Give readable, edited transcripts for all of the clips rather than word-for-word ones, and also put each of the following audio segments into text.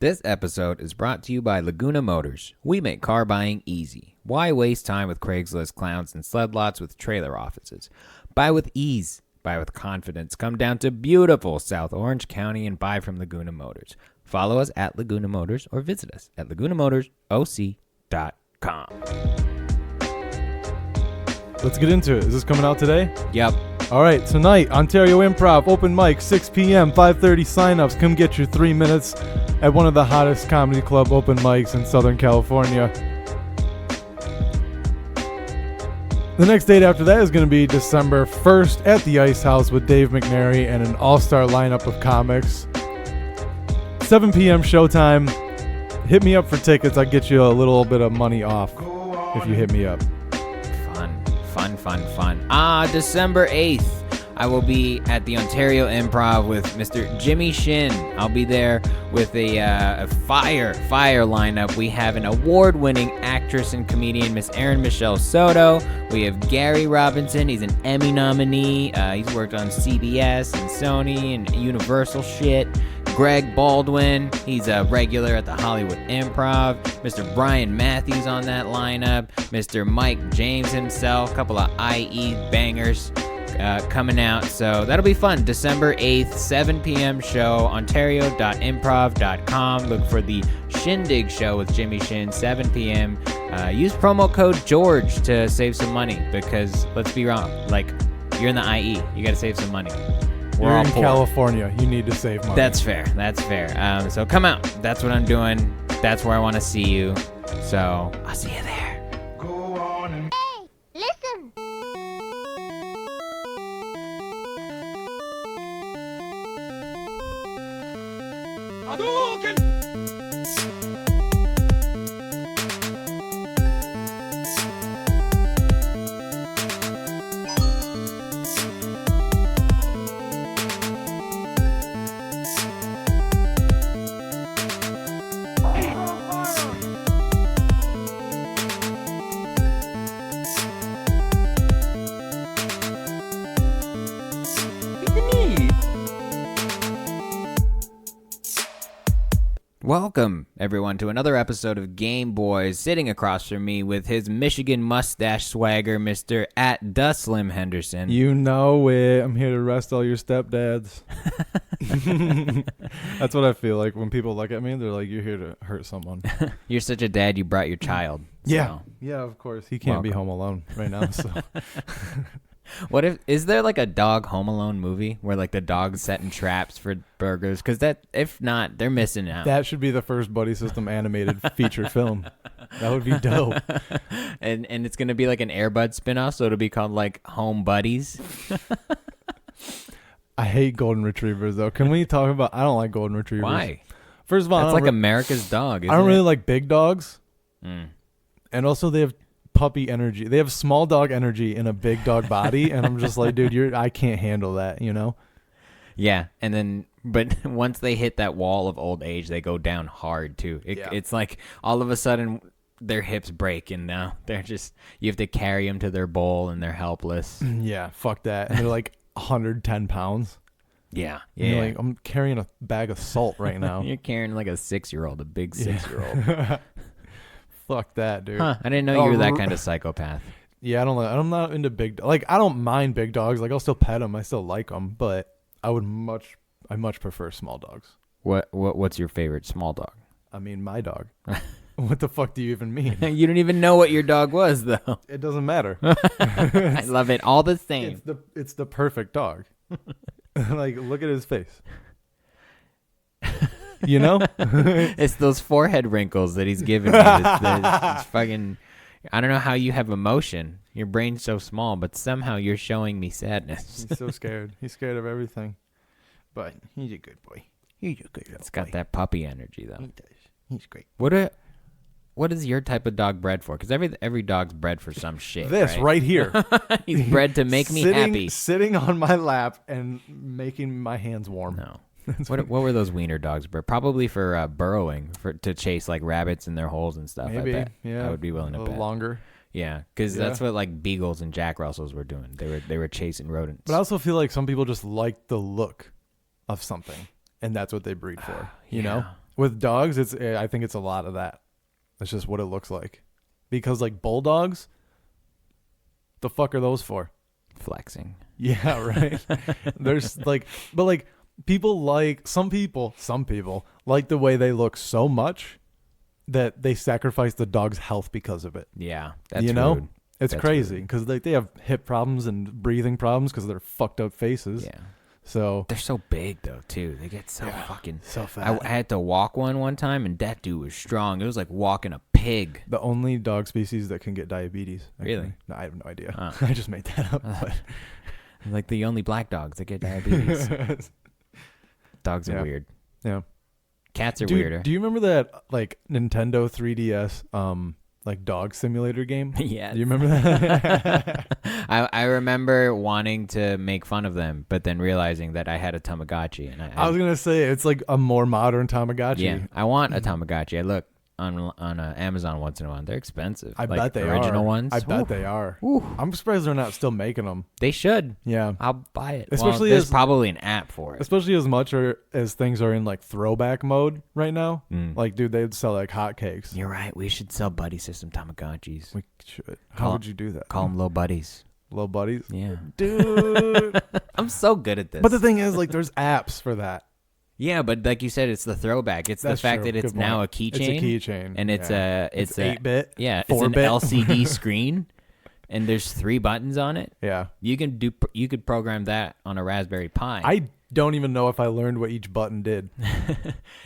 This episode is brought to you by Laguna Motors. We make car buying easy. Why waste time with Craigslist clowns and sled lots with trailer offices? Buy with ease. Buy with confidence. Come down to beautiful South Orange County and buy from Laguna Motors. Follow us at Laguna Motors or visit us at lagunamotorsoc.com. Let's get into it. Is this coming out today? Yep. All right, tonight, Ontario Improv, open mic, 6 p.m., 5:30 sign-ups. Come get your 3 minutes at one of the hottest comedy club open mics in Southern California. The next date after that is going to be December 1st at the Ice House with Dave McNary and an all-star lineup of comics. 7 p.m. showtime. Hit me up for tickets. I'll get you a little bit of money off if you hit me up. Fun. December 8th, I will be at the Ontario Improv with Mr. Jimmy Shin. I'll be there with a fire lineup. We have an award-winning actress and comedian, Miss Erin Michelle Soto. We have Gary Robinson. He's an Emmy nominee. He's worked on CBS and Sony and Universal shit. Greg Baldwin, he's a regular at the Hollywood Improv. Mr. Brian Matthews on that lineup. Mr. Mike James himself. A couple of IE bangers coming out. So that'll be fun. December 8th, 7 p.m. show, ontario.improv.com. Look for the Shindig show with Jimmy Shin, 7 p.m. Use promo code George to save some money because, let's be wrong, like, you're in the IE. You got to save some money. You're in California. You need to save money. That's fair. So come out. That's what I'm doing. That's where I want to see you. So I'll see you there. Go on and... Hey, listen. Welcome, everyone, to another episode of Gameboiz. Sitting across from me with his Michigan mustache swagger, Mr. @Slim Henderson. You know it. I'm here to arrest all your stepdads. That's what I feel like when people look at me. They're like, you're here to hurt someone. You're such a dad, you brought your child. Yeah. So. Yeah, of course. He can't be home alone right now. So. Is there like a dog Home Alone movie where like the dog's setting traps for burgers? Because if not, they're missing out. That should be the first Buddy System animated feature film. That would be dope. And it's gonna be like an Air Bud spinoff, so it'll be called like Home Buddies. I hate golden retrievers though. Can we talk about? I don't like golden retrievers. Why? First of all, that's like America's dog. I don't really like big dogs. Mm. And also they have puppy energy. They have small dog energy in a big dog body, and I'm just like, dude, I can't handle that, you know? Yeah, and then, but once they hit that wall of old age, they go down hard too. It's like all of a sudden their hips break, and now they're just, you have to carry them to their bowl, and they're helpless. Yeah, fuck that. And they're like 110 pounds. Yeah. And you're like, I'm carrying a bag of salt right now. You're carrying like a 6-year-old, a big 6-year-old. Fuck that, dude. Huh, I didn't know you were that kind of psychopath. Yeah, I'm not into big, like, I don't mind big dogs. Like, I'll still pet them. I still like them, but I much prefer small dogs. What's your favorite small dog? I mean, my dog. What the fuck do you even mean? You don't even know what your dog was, though. It doesn't matter. I love it all the same. It's the perfect dog. Like, look at his face. You know? It's those forehead wrinkles that he's giving me. It's fucking, I don't know how you have emotion. Your brain's so small, but somehow you're showing me sadness. He's so scared. He's scared of everything. But he's a good boy. He's a good boy. It's got that puppy energy, though. He does. He's great. What is your type of dog bred for? Because every dog's bred for some shit. This right here. He's bred to make me happy. Sitting on my lap and making my hands warm. No. What were those wiener dogs? Probably for burrowing, to chase like rabbits in their holes and stuff. Maybe, I bet. yeah. I would be willing to a little bet. Longer. Yeah, because that's what like beagles and Jack Russells were doing. They were chasing rodents. But I also feel like some people just like the look of something, and that's what they breed for. You know? With dogs, I think it's a lot of that. That's just what it looks like. Because like bulldogs, the fuck are those for? Flexing. Yeah, right. There's like, but like some people like the way they look so much that they sacrifice the dog's health because of it. Yeah, that's rude. It's That's crazy because they have hip problems and breathing problems because of their fucked up faces. Yeah. So They're so big though too. They get so fucking so fat. I had to walk one time, and that dude was strong. It was like walking a pig. The only dog species that can get diabetes. Actually. Really? No, I have no idea. Oh. I just made that up. But. Like the only black dogs that get diabetes. Dogs are weird. Yeah. Cats are weirder. Do you remember that like Nintendo 3DS like dog simulator game? Yeah. Do you remember that? I remember wanting to make fun of them, but then realizing that I had a Tamagotchi, and I was gonna say it's like a more modern Tamagotchi. Yeah, I want a Tamagotchi. I look on Amazon once in a while. They're expensive. I like bet they original are. ones. I bet they are. Ooh. I'm surprised they're not still making them. They should. Yeah. I'll buy it. Especially there's as- probably an app for it. Especially as much as things are in like throwback mode right now. Like, dude, they'd sell like hotcakes. You're right. We should sell buddy system Tamagotchis. We should. How would you do that? Call them low buddies. Little buddies. Yeah. Dude. I'm so good at this. But the thing is, like, there's apps for that. Yeah, but like you said, it's the throwback. It's That's the fact true. that it's Good now a point. keychain. It's a keychain. And it's yeah. it's a 8-bit. Yeah, it's an 4-bit. LCD screen, and there's 3 buttons on it. Yeah. You could program that on a Raspberry Pi. I don't even know if I learned what each button did.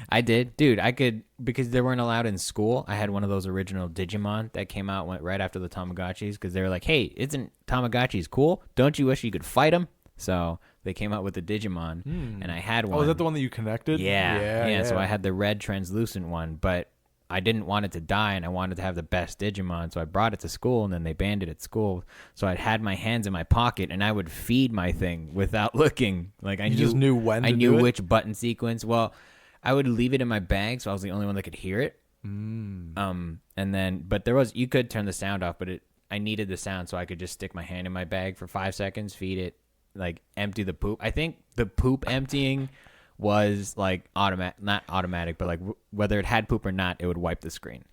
I did, dude. I could, because they weren't allowed in school. I had one of those original Digimon that came out went right after the Tamagotchis, because they were like, "Hey, isn't Tamagotchis cool? Don't you wish you could fight them?" So they came out with the Digimon, and I had one. Oh, is that the one that you connected? Yeah. So I had the red translucent one, but I didn't want it to die, and I wanted to have the best Digimon, so I brought it to school, and then they banned it at school. So I had my hands in my pocket, and I would feed my thing without looking. Like I just knew when to I knew do it? which button sequence. Well, I would leave it in my bag, so I was the only one that could hear it. And then, but you could turn the sound off, but I needed the sound, so I could just stick my hand in my bag for 5 seconds, feed it, like empty the poop. I think the poop emptying was like not automatic, but like whether it had poop or not, it would wipe the screen.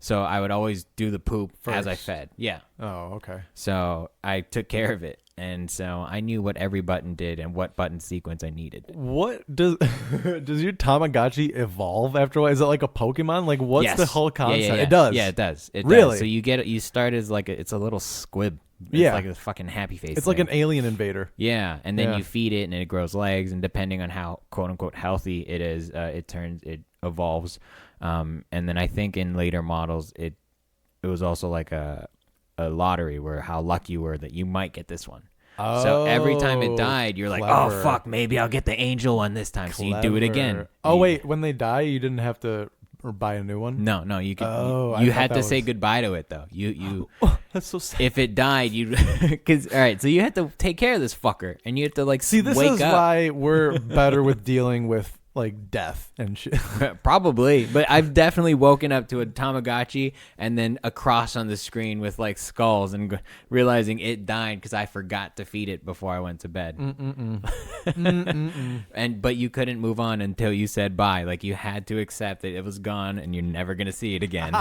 So I would always do the poop as I fed. Yeah. Oh, okay. So I took care of it. And so I knew what every button did and what button sequence I needed. What does your Tamagotchi evolve after a while? Is it like a Pokemon? Like what's Yes. the whole concept? Yeah. It does. Yeah, it does. It Really? does. So you start as like it's a little squib. It's Yeah. like a fucking happy face. It's like thing. an alien invader. Yeah, and then Yeah. you feed it, and it grows legs, and depending on how quote unquote healthy it is, it evolves. And then I think in later models, it was also like a lottery where how lucky you were that you might get this one. So every time it died, you're like, clever. oh fuck, maybe I'll get the angel one this time. So you do it again. Clever. Oh wait, when they die, you didn't have to buy a new one. No, you could. Oh, I you thought had to that say was- goodbye to it though. You That's so sad. if it died, you because all right. So you had to take care of this fucker, and you have to like See, this wake is up. why we're better with dealing with like death and shit. Probably, but I've definitely woken up to a Tamagotchi and then a cross on the screen with like skulls and realizing it died because I forgot to feed it before I went to bed. But you couldn't move on until you said bye. Like you had to accept that it was gone and you're never gonna see it again.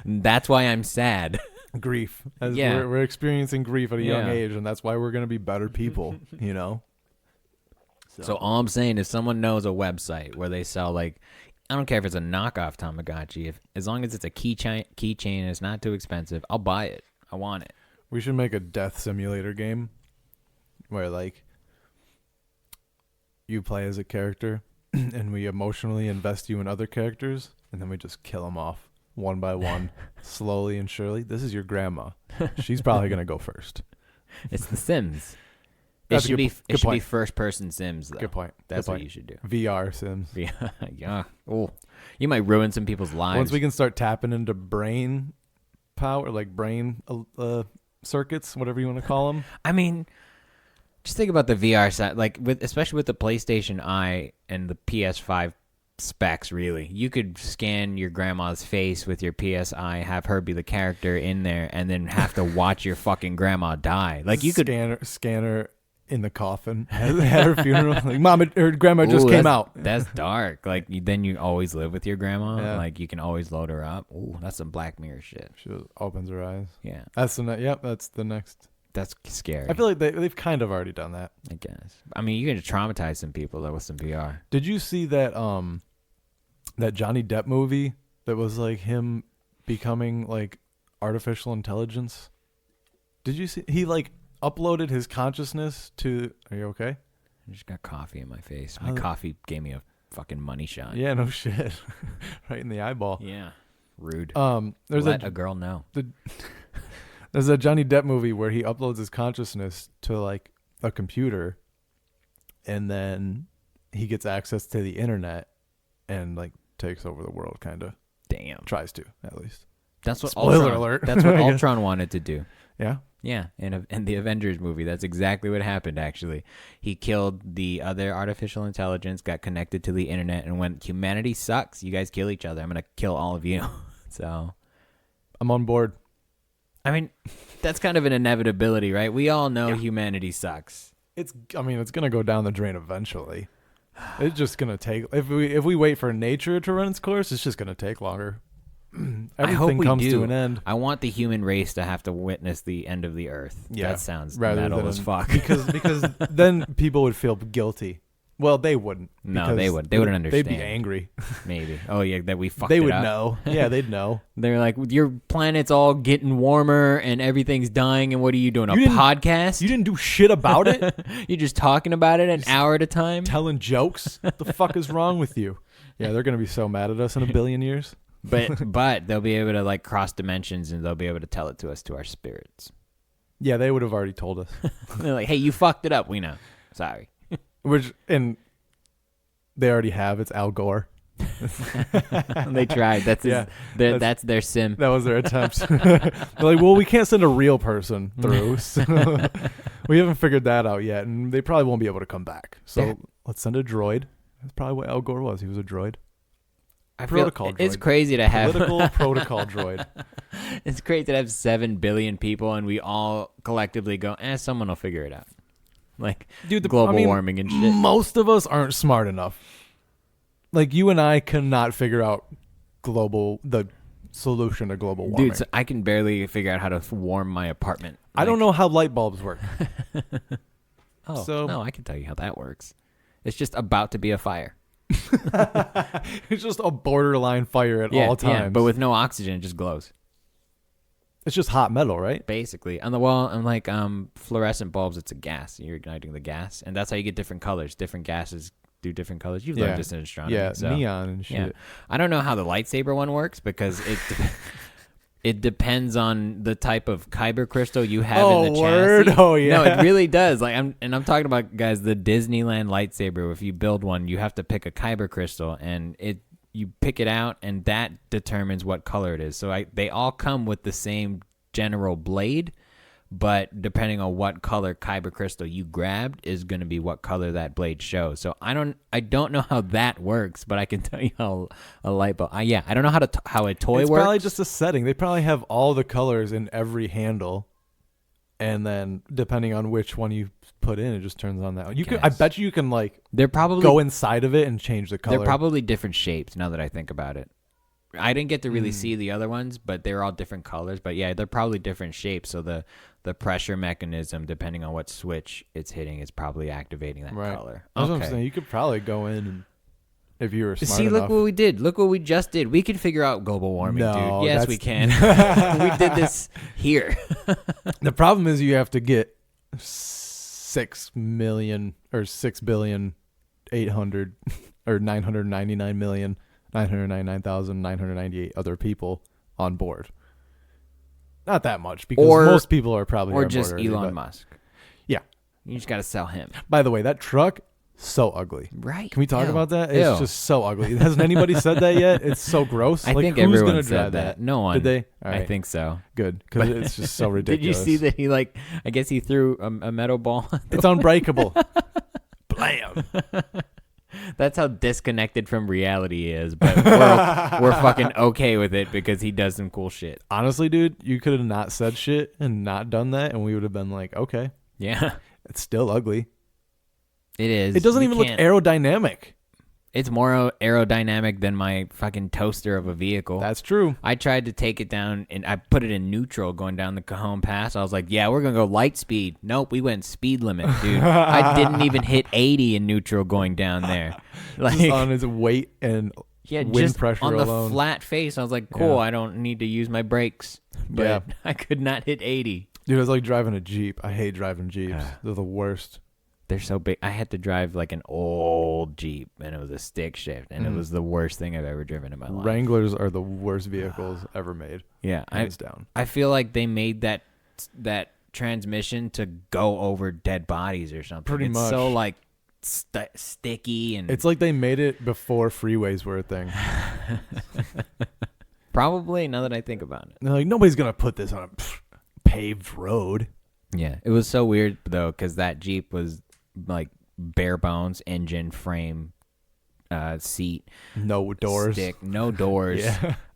That's why I'm sad. Grief. As Yeah. we're experiencing grief at a young Yeah. age, and that's why we're gonna be better people. You know. So all I'm saying is, someone knows a website where they sell like, I don't care if it's a knockoff Tamagotchi, as long as it's a keychain and it's not too expensive, I'll buy it. I want it. We should make a death simulator game where like you play as a character and we emotionally invest you in other characters, and then we just kill them off one by one, slowly and surely. This is your grandma. She's probably gonna go first. It's The Sims. That's a It good should be point. first person Sims though. Good point. That's Good what point. you should do. VR Sims. Yeah. Oh, you might ruin some people's lives. Once we can start tapping into brain power, like brain circuits, whatever you want to call them. I mean, just think about the VR side, like especially with the PlayStation Eye and the PS5 specs. Really, you could scan your grandma's face with your PSI, have her be the character in there, and then have to watch your fucking grandma die. Like you could scanner in the coffin at her funeral. Like, Mom, her grandma just Ooh, came that's- out. That's dark. Like then you always live with your grandma. Yeah. Like you can always load her up. Ooh, that's some Black Mirror shit. She opens her eyes. Yeah, That's the yep. That's the next. that's scary. I feel like they've kind of already done that. I guess. I mean, you're gonna traumatize some people though with some VR. Did you see that that Johnny Depp movie that was like him becoming like artificial intelligence? Did you see he like uploaded his consciousness to Are you okay? I just got coffee in my face. My Oh. coffee gave me a fucking money shot. Yeah, no shit. Right in the eyeball. Yeah. Rude. There's Let a girl know. There's a Johnny Depp movie where he uploads his consciousness to like a computer and then he gets access to the internet and like takes over the world, kind of. Damn. Tries to, at least. That's what Spoiler Ultron, alert. That's what Ultron wanted to do. Yeah. Yeah, in the Avengers movie, that's exactly what happened, actually. He killed the other artificial intelligence, got connected to the internet, and went, humanity sucks. You guys kill each other. I'm going to kill all of you. So, I'm on board. I mean, that's kind of an inevitability, right? We all know humanity sucks. It's gonna go down the drain eventually. It's just gonna take if we wait for nature to run its course, it's just gonna take longer. I hope Everything we comes do. to an end. I want the human race to have to witness the end of the earth. Yeah, That sounds rather metal than as fuck. because then people would feel guilty. Well, they wouldn't. No, because they wouldn't. They wouldn't They'd be understand. angry. Maybe. Oh, yeah, that we fucked They it would up. know. Yeah, they'd know. They're like, your planet's all getting warmer and everything's dying, and what are you doing? A You didn't- podcast? You didn't do shit about it. You're just talking about it an hour at a time? Telling jokes. What the fuck is wrong with you? Yeah, they're gonna be so mad at us in a billion years. But they'll be able to like cross dimensions and they'll be able to tell it to us, to our spirits. Yeah, they would have already told us. They're like, hey, you fucked it up. We know. Sorry. And they already have. It's Al Gore. They tried. That's Yeah, that's their sim. That was their attempt. They're like, well, we can't send a real person through. So we haven't figured that out yet, and they probably won't be able to come back. So Yeah. let's send a droid. That's probably what Al Gore was. He was a droid. I Protocol it's droid. crazy to have Political protocol droid. It's crazy to have 7 billion people and we all collectively go, someone will figure it out. Like, Dude, global warming and shit. Most of us aren't smart enough. Like, you and I cannot figure out the solution to global warming. Dude, so I can barely figure out how to warm my apartment. I don't know how light bulbs work. Oh, So- no, I can tell you how that works. It's just about to be a fire. It's just a borderline fire at all times. Yeah, but with no oxygen, it just glows. it's just hot metal, right? Basically, on the wall, unlike fluorescent bulbs, it's a gas. You're igniting the gas, and that's how you get different colors. Different gases do different colors. You've learned this in astronomy. Yeah, so, neon and shit. yeah. I don't know how the lightsaber one works because it depends on the type of kyber crystal you have in the word? chassis. Oh, yeah. No, it really does. Like I'm talking about, guys, the Disneyland lightsaber. If you build one, you have to pick a kyber crystal, and you pick it out, and that determines what color it is. So they all come with the same general blade, but depending on what color kyber crystal you grabbed is going to be what color that blade shows. So I don't know how that works, but I can tell you how a light bulb. I don't know how a toy It's works. probably just a setting. They probably have all the colors in every handle, and then depending on which one you put in, it just turns on that. I bet you can like They're probably go inside of it and change the color. They're probably different shapes. Now that I think about it, I didn't get to really see the other ones, but they're all different colors. But yeah, they're probably different shapes. So the pressure mechanism, depending on what switch it's hitting, is probably activating that right. color. That's what I'm saying. You could probably go in and if you were smart See, enough. look what we did. Look what we just did. We can figure out global warming, No, dude. Yes, that's- we can. We did this here. The problem is you have to get 6 million or 6 billion 800 or 999,999,998 other people on board. Not that much because most people are probably or on just board already, Elon but- Musk. Yeah. You just got to sell him. By the way, that truck so ugly. Right. Can we talk Ew. about that? Ew. It's just so ugly. Hasn't anybody said that yet? It's so gross. I think who's everyone gonna said drive that. No one. Did they? All I right. think so. Good because it's just so Did you ridiculous. see that he I guess he threw a metal ball? It's unbreakable. Blam. That's how disconnected from reality he is, but we're fucking okay with it because he does some cool shit. Honestly, dude, you could have not said shit and not done that, and we would have been like, okay. Yeah. It's still ugly. It is. It doesn't You even look can't- aerodynamic. It's more aerodynamic than my fucking toaster of a vehicle. That's true. I tried to take it down, and I put it in neutral going down the Cajon Pass. I was like, yeah, we're going to go light speed. Nope, we went speed limit, dude. I didn't even hit 80 in neutral going down there. Just on its weight and wind just pressure on alone. the flat face. I was like, cool, Yeah. I don't need to use my brakes. But Yeah. I could not hit 80. Dude, it's like driving a Jeep. I hate driving Jeeps. They're the worst. They're so big. I had to drive like an old Jeep, and it was a stick shift, and it was the worst thing I've ever driven in my life. Wranglers are the worst vehicles ever made. Yeah, Hands down. I feel like they made that transmission to go over dead bodies or something. Pretty it's much. so like sticky and It's like they made it before freeways were a thing. probably now that I think about it. They're like, nobody's going to put this on a paved road. Yeah, it was so weird though because that Jeep was like bare bones engine frame, seat, No doors. stick, no doors.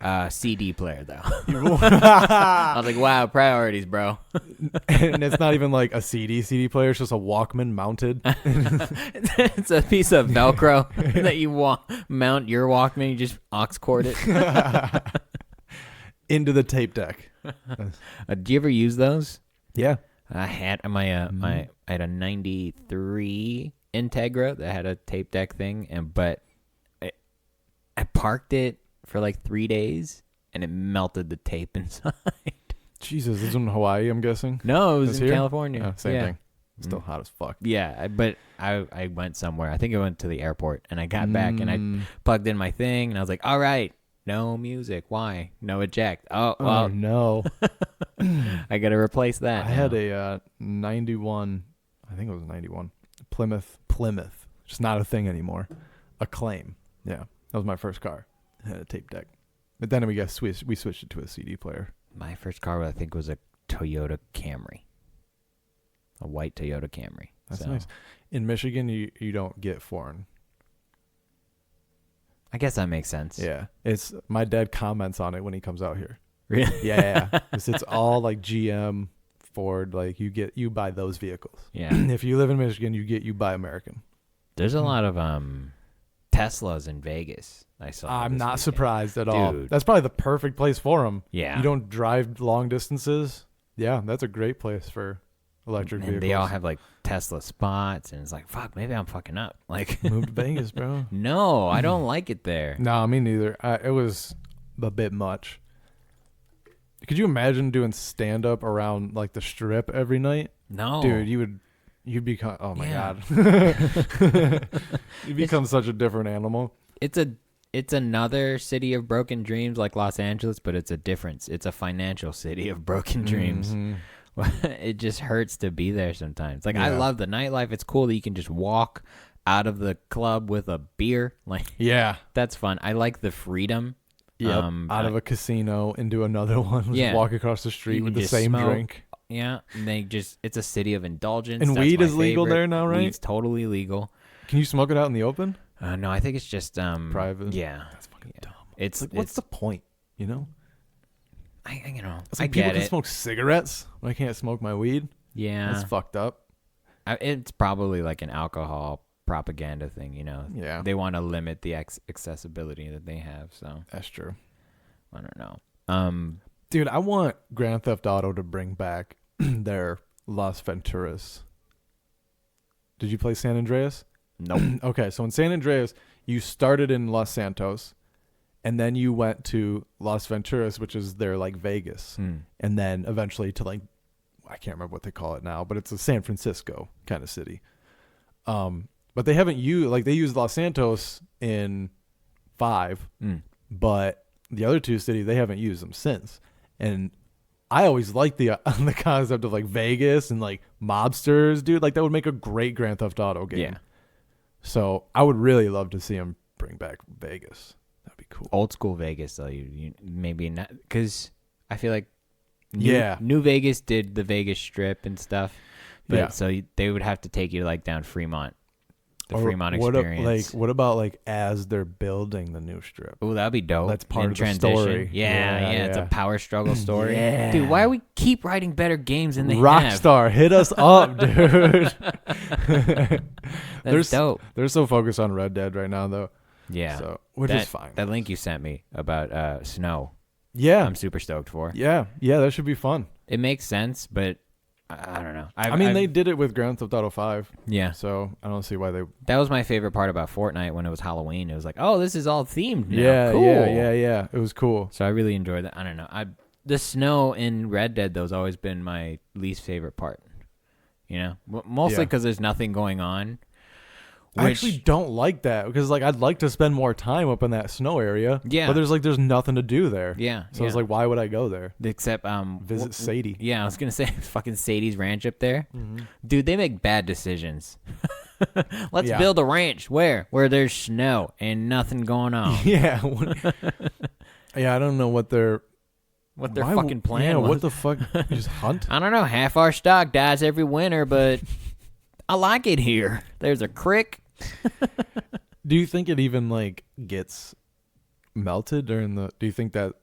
Yeah. CD player though. I was like, wow, priorities, bro. And it's not even like a CD player. It's just a Walkman mounted. It's a piece of Velcro that you mount your Walkman. You just aux cord it. Into the tape deck. Do you ever use those? Yeah. I had I had a '93 Integra that had a tape deck thing, but I parked it for like 3 days and it melted the tape inside. Jesus, this is in Hawaii, I'm guessing. No, it was This in here? California. Oh, same Yeah. thing. Still hot as fuck. Yeah, but I went somewhere. I think I went to the airport and I got back and I plugged in my thing and I was like, all right, no music. Why? No eject. Oh, Oh, well, no. I got to replace that. I now. had a 91, I think it was 91, Plymouth. Just not a thing anymore. Acclaim. Yeah, that was my first car. It had a tape deck. But then we switched it to a CD player. My first car, I think, was a Toyota Camry. A white Toyota Camry. That's So, nice. In Michigan, you don't get foreign. I guess that makes sense. Yeah, it's my dad comments on it when he comes out here. Really? Yeah. It's all like GM, Ford. Like you buy those vehicles. Yeah. If you live in Michigan, you buy American. There's a lot of Teslas in Vegas. I saw. I'm this not weekend. surprised at all. Dude. That's probably the perfect place for them. Yeah. You don't drive long distances. Yeah, that's a great place for electric And vehicles. they all have like Tesla spots, and it's like, fuck, maybe I'm fucking up. Like, Move to Vegas, bro. no, I don't like it there. No, me neither. It was a bit much. Could you imagine doing stand up around like the strip every night? No, Dude, you'd become, oh my Yeah. God. You become such a different animal. It's another city of broken dreams like Los Angeles, but it's a difference. It's a financial city of broken dreams. Mhm. It just hurts to be there sometimes. Like I Yeah. love the nightlife. It's cool that you can just walk out of the club with a beer. Like Yeah. that's fun. I like the freedom. Yep. Out of a casino into another one. Just Yeah. walk across the street You with can the just same smoke. drink. Yeah, and it's a city of indulgence. And That's weed my is legal favorite. there now, right? Weed's totally legal. Can you smoke it out in the open? No, I think it's just Private? Yeah, That's fucking dumb. it's Like, what's the point? You know? I you know It's I like people get can it. smoke cigarettes. But I can't smoke my weed. Yeah, That's fucked up. It's probably like an alcohol propaganda thing. You know, Yeah. they want to limit the accessibility that they have. So That's true. I don't know. Dude, I want Grand Theft Auto to bring back their Las Venturas. Did you play San Andreas? Nope. Okay, so in San Andreas, you started in Los Santos, and then you went to Las Venturas, which is their like Vegas, and then eventually to like, I can't remember what they call it now, but it's a San Francisco kind of city. But they haven't used, like they used Los Santos in 5, but the other two cities, they haven't used them since. And I always liked the concept of like Vegas and like mobsters, dude. Like that would make a great Grand Theft Auto game. Yeah. So I would really love to see them bring back Vegas. That'd be cool. Old school Vegas though, you maybe not because I feel like Yeah. New Vegas did the Vegas Strip and stuff, but Yeah. so they would have to take you like down Fremont. the Or Fremont what experience. what about like as they're building the new strip? Oh, that'd be dope. That's part In of the transition. story. Yeah, it's a Yeah. power struggle story. Yeah. Dude, why do we keep writing better games than they have? Rockstar, hit us up, dude. That's dope. They're so focused on Red Dead right now, though. Yeah. So, which is fine. That link you sent me about snow, Yeah. I'm super stoked for. Yeah. That should be fun. It makes sense, but I don't know. They did it with Grand Theft Auto 5. Yeah. So I don't see why they. That was my favorite part about Fortnite when it was Halloween. It was like, oh, this is all themed now. Yeah, cool. yeah. It was cool. So I really enjoyed that. I don't know. The snow in Red Dead, though, has always been my least favorite part. You know? Mostly because there's nothing going on. I actually don't like that because like I'd like to spend more time up in that snow area. Yeah. But there's nothing to do there. Yeah. So it's like, why would I go there? Except Visit Sadie. Yeah, I was gonna say fucking Sadie's ranch up there. Mm-hmm. Dude, they make bad decisions. Let's Yeah. build a ranch where there's snow and nothing going on. Yeah. Yeah, I don't know what their fucking plan Yeah, was. what the fuck? You just hunt? I don't know. Half our stock dies every winter, but I like it here. There's a creek. Do you think it even like gets melted during the? Do you think that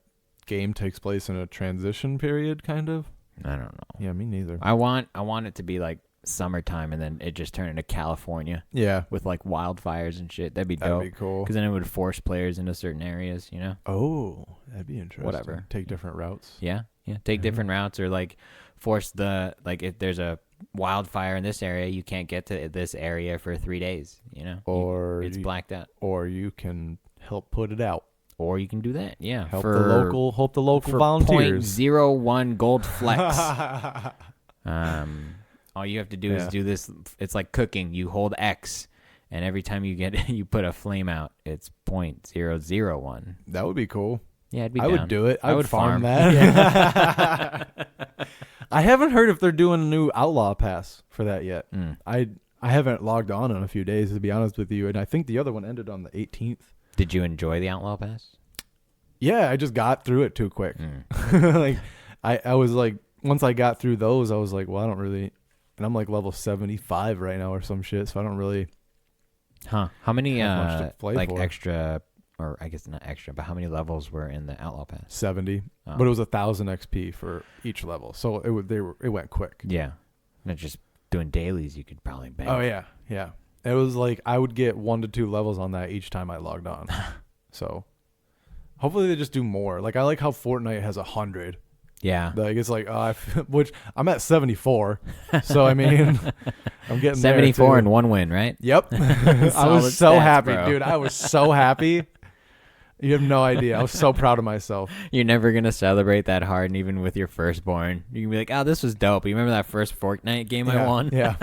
game takes place in a transition period, kind of? I don't know. Yeah, me neither. I want it to be like summertime and then it just turn into California Yeah, with like wildfires and shit. That'd be that'd dope. be cool. Because then it would force players into certain areas, you know? Oh, that'd be interesting. Whatever. Take different routes. Yeah. Take different routes or like force if there's a wildfire in this area, you can't get to this area for 3 days, you know? Or it's blacked out. Or you can help put it out. Or you can do that, yeah. Help the local for volunteers. 0.01 gold flex. All you have to do is do this. It's like cooking. You hold X, and every time you put a flame out, it's 0.001. That would be cool. Yeah, I'd be I down. would do it. I would farm that. Yeah. I haven't heard if they're doing a new Outlaw Pass for that yet. I haven't logged on in a few days, to be honest with you, and I think the other one ended on the 18th. Did you enjoy the Outlaw Pass? Yeah, I just got through it too quick. Like I was like, once I got through those, I was like, well, I don't really, and I'm like level 75 right now or some shit, so I don't really. Huh? How many have much to play for. extra, or I guess not extra, but how many levels were in the Outlaw Pass? 70, Oh. but it was 1,000 XP for each level, so it went quick. Yeah, not just doing dailies. You could probably bang. Oh yeah. It was like I would get 1 to 2 levels on that each time I logged on. So hopefully they just do more. Like I like how Fortnite has 100. Yeah. Like it's like which I'm at 74. So I mean, I'm getting 74 there and 1 win, right? Yep. I Solid was so stats, happy, bro. dude. I was so happy. You have no idea. I was so proud of myself. You're never gonna celebrate that hard, and even with your firstborn, you can be like, "Oh, this was dope." You remember that first Fortnite game I won? Yeah.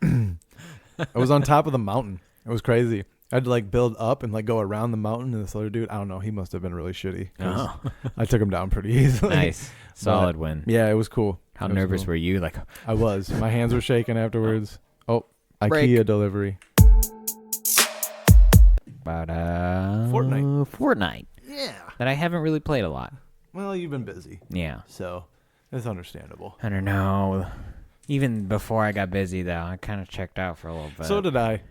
I was on top of the mountain. It was crazy. I had to like build up and like go around the mountain, and this other dude, I don't know, he must have been really shitty. 'Cause Oh. I took him down pretty easily. Nice, solid win. Yeah, it was cool. How It was nervous cool. were you? Like, I was. My hands were shaking afterwards. Oh, Break. IKEA delivery. about Fortnite. Yeah. That I haven't really played a lot. Well, you've been busy, Yeah. so it's understandable. I don't know. Even before I got busy, though, I kind of checked out for a little bit. So did I.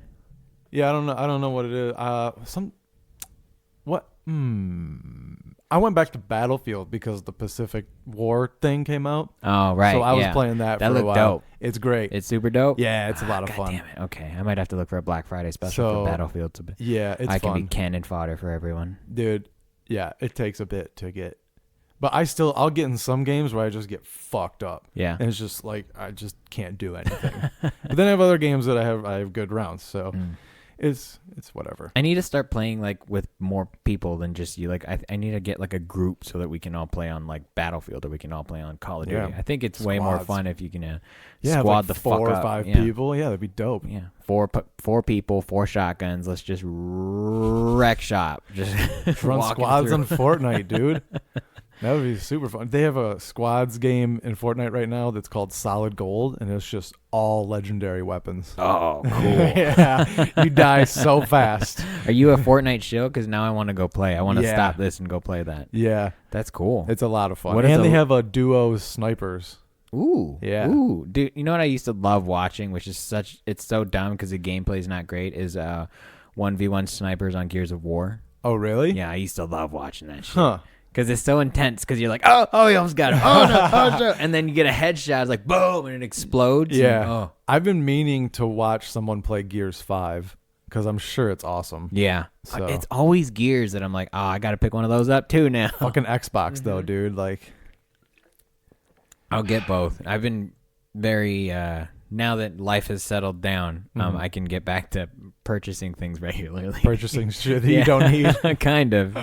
Yeah, I don't know what it is. I went back to Battlefield because the Pacific War thing came out. Oh, right. So I was yeah. playing that That for a looked while. dope. It's great. It's super dope. Yeah, it's a lot of God fun. Damn it. Okay, I might have to look for a Black Friday special So, for Battlefield to be. Yeah, it's I can fun. be cannon fodder for everyone. Dude, yeah, it takes a bit to get. But I'll get in some games where I just get fucked up. Yeah. And it's just like I just can't do anything. But then I have other games that I have good rounds, so it's whatever. I need to start playing like with more people than just you. Like I need to get like a group so that we can all play on like Battlefield or we can all play on Call of Duty. Yeah. I think it's way more Squads. fun if you can Yeah, squad like the 4 fuck or up. 5 Yeah. people. Yeah, that'd be dope. Yeah, four people, 4 shotguns. Let's just wreck shop. Just Run walking squads through. on Fortnite, dude. That would be super fun. They have a squads game in Fortnite right now that's called Solid Gold, and it's just all legendary weapons. Oh, cool. Yeah, you die so fast. Are you a Fortnite shill? Because now I want to go play. I want to Yeah. stop this and go play that. Yeah, That's cool. it's a lot of fun. What is And they a- have a duo snipers Ooh. Yeah. Ooh. Dude, you know what I used to love watching, which is it's so dumb because the gameplay is not great, is 1v1 snipers on Gears of War. Oh, really? Yeah, I used to love watching that shit. Huh. Because it's so intense because you're like, oh, you almost got it. Oh, no, oh, no. And then you get a headshot. It's like, boom, and it explodes. Yeah. And, oh. I've been meaning to watch someone play Gears 5 because I'm sure it's awesome. Yeah. So. It's always Gears that I'm like, oh, I got to pick one of those up too now. Fucking Xbox, though, dude. Like, I'll get both. I've been very, now that life has settled down, I can get back to purchasing things regularly. purchasing shit that you don't need. Kind of.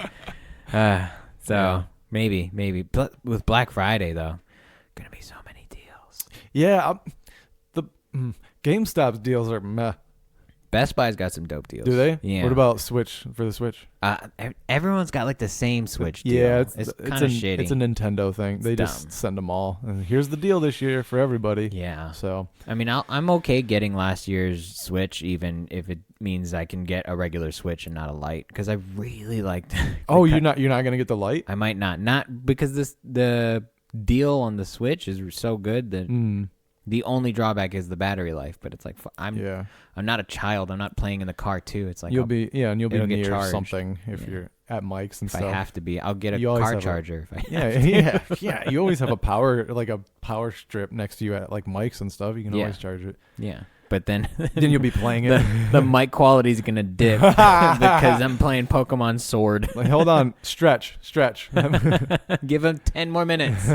Maybe. But with Black Friday, though, going to be so many deals. Yeah. GameStop's deals are meh. Best Buy's got some dope deals. Do they? Yeah. What about Switch for the Switch? Everyone's got like the same Switch deal. Yeah, it's kind of shitty. It's a Nintendo thing. They dumb. just send them all. And here's the deal this year for everybody. Yeah. So I mean, I'm okay getting last year's Switch, even if it means I can get a regular Switch and not a Lite, because I really liked. you're not gonna get the Lite? I might not because the deal on the Switch is so good that the only drawback is the battery life. But it's like I'm not a child. I'm not playing in the car too. It's like you'll be near charged. Something if you're at Mike's and if stuff. I have to be, I'll get a You always car have charger. If I have to. Yeah. You always have a power strip next to you at like Mike's and stuff. You can always charge it. Yeah. But then you'll be playing it. The mic quality is gonna dip because I'm playing Pokemon Sword. Like, hold on, stretch. Give him 10 more minutes.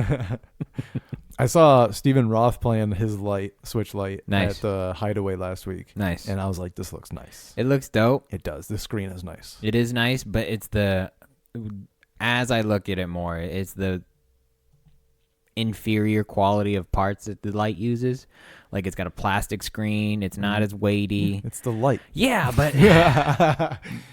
I saw Stephen Roth playing his Switch Lite Nice. at the Hideaway last week. Nice. And I was like, this looks nice. It looks dope. It does. The screen is nice. It is nice, but as I look at it more, it's the inferior quality of parts that the Lite uses. Like, it's got a plastic screen. It's not as weighty. It's the Lite. Yeah, but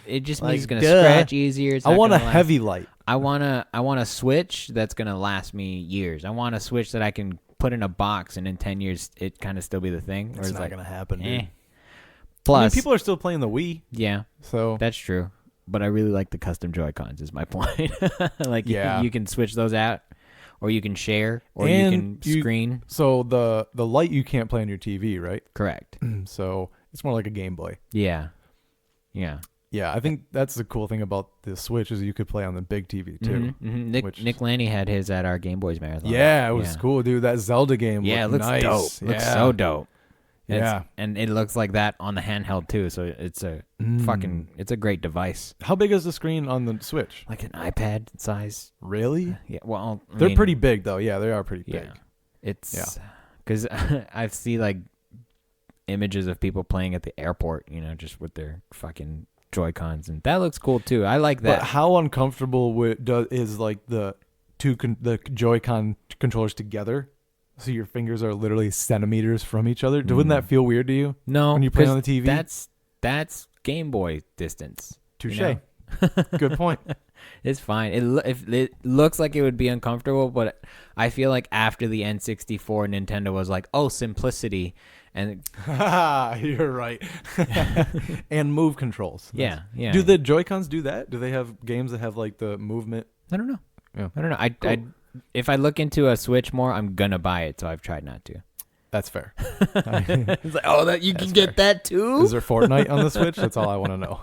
it just means it's gonna duh. scratch easier. I want a heavy Lite. I want a Switch that's gonna last me years. I want a Switch that I can put in a box and in 10 years it kind of still be the thing. It's not gonna happen, dude. Plus, people are still playing the Wii. Yeah, so that's true. But I really like the custom Joy-Cons. Is my point. Like, you can switch those out, or you can share, or you can screen. So the Lite you can't play on your TV, right? Correct. So it's more like a Game Boy. Yeah. Yeah, I think that's the cool thing about the Switch is you could play on the big TV too. Nick Lanny had his at our Gameboiz marathon. Yeah, it was cool, dude. That Zelda game it looks nice. dope. Looks so dope. Yeah. And it looks like that on the handheld too, so it's a it's a great device. How big is the screen on the Switch? Like an iPad size. Really? Yeah, well, they're pretty big though. Yeah, they are pretty big. It's because I see like images of people playing at the airport, just with their fucking Joy-Cons, and that looks cool too. I like that. But how uncomfortable is like the the Joy-Con controllers together? So your fingers are literally centimeters from each other. Wouldn't that feel weird to you? No, when you play on the TV. That's Game Boy distance. Touche. Good point. It's fine. It looks like it would be uncomfortable, but I feel like after the N64, Nintendo was like, "Oh, simplicity," and you're right. And move controls. Yeah. Do the Joy-Cons do that? Do they have games that have like the movement? I don't know. Yeah. I don't know. Cool. If I look into a Switch more, I'm gonna buy it. So I've tried not to. That's fair. It's like, that you can get that too. Is there Fortnite on the Switch? That's all I want to know.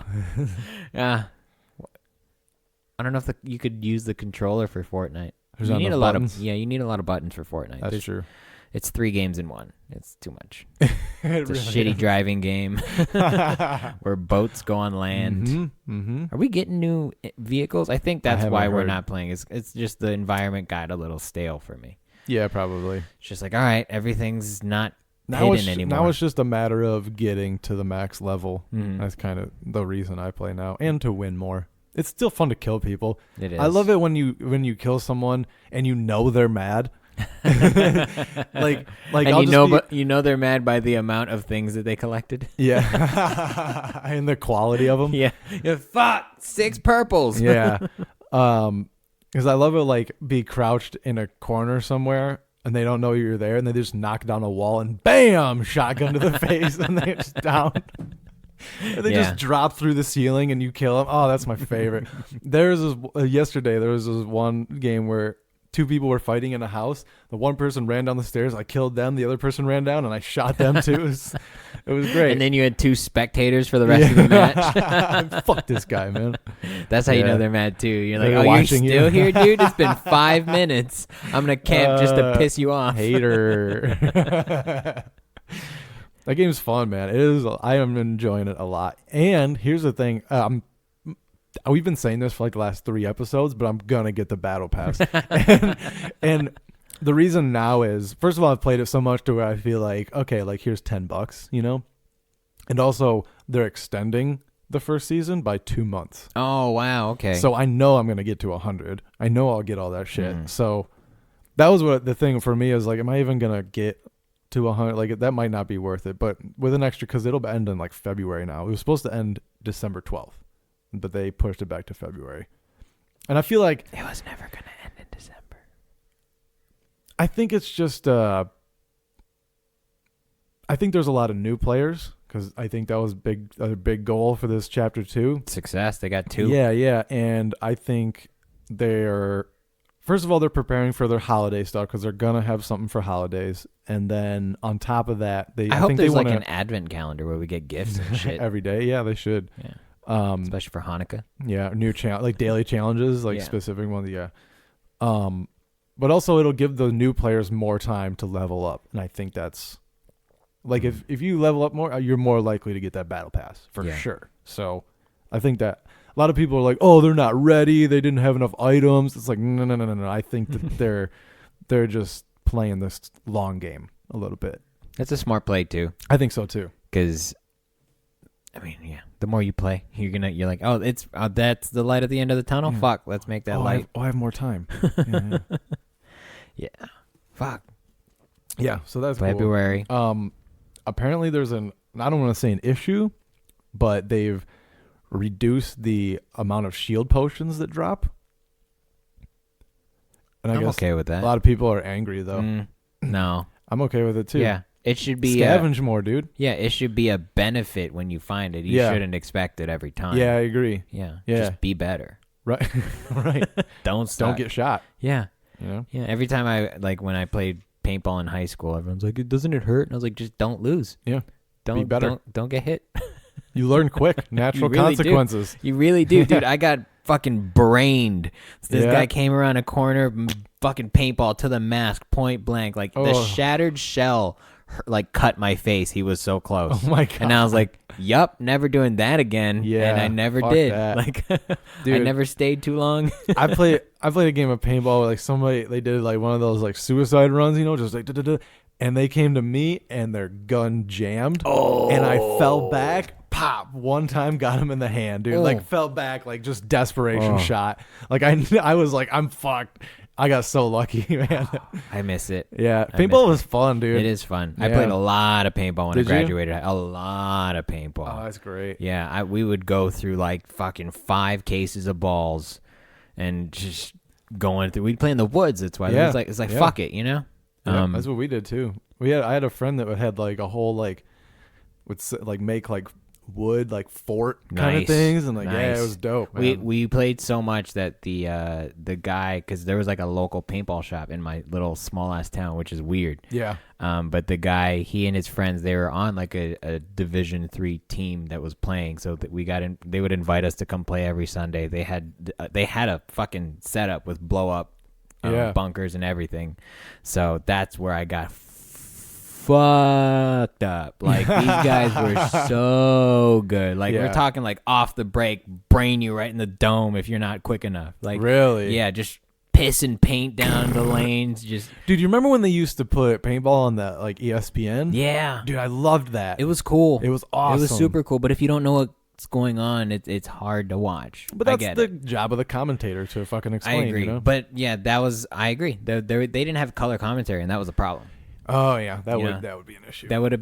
Yeah. I don't know if you could use the controller for Fortnite. There's you need a lot lot of you need a lot of buttons for Fortnite. That's true. It's 3 games in one. It's too much. It's a shitty driving game where boats go on land. Are we getting new vehicles? I think that's why we're not playing. It's just the environment got a little stale for me. Yeah, probably. It's just like, all right, everything's not hidden anymore. Now it's just a matter of getting to the max level. That's kind of the reason I play now, and to win more. It's still fun to kill people. It is. I love it when you kill someone and they're mad. like and they're mad by the amount of things that they collected. Yeah. And the quality of them. Yeah. Fuck 6 purples. Yeah. Because I love it, like, be crouched in a corner somewhere and they don't know you're there and they just knock down a wall and bam, shotgun to the face and they're just down. They just drop through the ceiling and you kill them. Oh, that's my favorite. Yesterday there was this one game where two people were fighting in a house. The one person ran down the stairs. I killed them. The other person ran down, and I shot them too. It was great. And then you had 2 spectators for the rest of the match. Fuck this guy, man. That's how you know they're mad too. You're like, They're oh, you're watching still you." here, dude? It's been 5 minutes. I'm going to camp just to piss you off. Hater. That game's fun, man. It is. I am enjoying it a lot. And here's the thing. We've been saying this for like the last 3 episodes, but I'm gonna get the battle pass. and the reason now is, first of all, I've played it so much to where I feel like, okay, like here's $10, you know? And also they're extending the first season by 2 months. Oh, wow. Okay. So I know I'm gonna get to 100. I know I'll get all that shit. So that was what the thing for me is, like, am I even gonna get to 100? Like, that might not be worth it, but with an extra, because it'll end in like February now. It was supposed to end December 12th, but they pushed it back to February. And I feel like it was never going to end in December. I think it's just I think there's a lot of new players, because I think that was a big goal for this chapter 2. Success. They got 2. Yeah, and I think they're, first of all, they're preparing for their holiday stuff, because they're gonna have something for holidays, and then on top of that, I hope think there's they like wanna, an advent calendar where we get gifts and shit. every day. Yeah, they should. Yeah. Especially for Hanukkah. Yeah, new like daily challenges, like Yeah. specific ones. Yeah. But also it'll give the new players more time to level up, and I think that's like if you level up more, you're more likely to get that battle pass for sure. So I think that a lot of people are like, oh, they're not ready, they didn't have enough items. It's like no. I think that they're just playing this long game a little bit. That's a smart play too. I think so too. Because, I mean, yeah, the more you play, you're like, oh, that's the light at the end of the tunnel. Yeah. Fuck, let's make that light. I have more time. Yeah. Fuck. Yeah, so that's cool. February. Apparently there's I don't want to say an issue, but they've reduced the amount of shield potions that drop. And I I'm guess okay with that. a lot of people are angry though. No. I'm okay with it too. Yeah. It should be scavenge more, dude. Yeah, it should be a benefit when you find it. You shouldn't expect it every time. Yeah, I agree. Yeah. Yeah. Just be better. Right. Right. Don't suck. Don't get shot. Yeah. You know? Yeah. Every time when I played paintball in high school, everyone's like, doesn't it hurt? And I was like, just don't lose. Yeah. Don't be better. Don't get hit. You learn quick. Natural You really consequences. You really do, dude. I got fucking brained. This guy came around a corner, fucking paintball to the mask, point blank. Like the shattered shell, like cut my face. He was so close. Oh my god! And I was like, "Yup, never doing that again." Yeah, and I never fuck did. that. Like, Dude, I never stayed too long. I played a game of paintball with like somebody. They did like one of those like suicide runs, you know, just like da-da-da, and they came to me and their gun jammed. Oh! And I fell back. Pop! One time, got him in the hand, dude. Like fell back, like just desperation shot. Like I was like, I'm fucked. I got so lucky, man. I miss it. Yeah, paintball was fun, dude. It is fun. Yeah. I played a lot of paintball when I Did you? graduated. A lot of paintball. Oh, that's great. Yeah, we would go through like fucking 5 cases of balls, and just going through. We'd play in the woods. That's why it's like fuck it, you know. Yeah, that's what we did too. I had a friend that had like a whole like would like make like wood like fort kind of things, and like yeah, it was dope, man. We played so much that the guy, because there was like a local paintball shop in my little small ass town, which is weird. Yeah. But the guy, he and his friends, they were on like a Division 3 team that was playing, so that we got in. They would invite us to come play every Sunday. They had a fucking setup with blow up bunkers and everything. So that's where I got fucked up. Like, these guys were so good. Like, we're talking like off the break, brain you right in the dome if you're not quick enough. Like, really? Yeah, just piss and paint down the lanes. Just, dude, you remember when they used to put paintball on the like ESPN? Yeah, dude, I loved that. It was cool. It was awesome. It was super cool. But if you don't know what's going on, it's hard to watch. But that's the job of the commentator to fucking explain. I agree. You know? But yeah, I agree. They didn't have color commentary, and that was a problem. Oh yeah, that would be an issue. It would have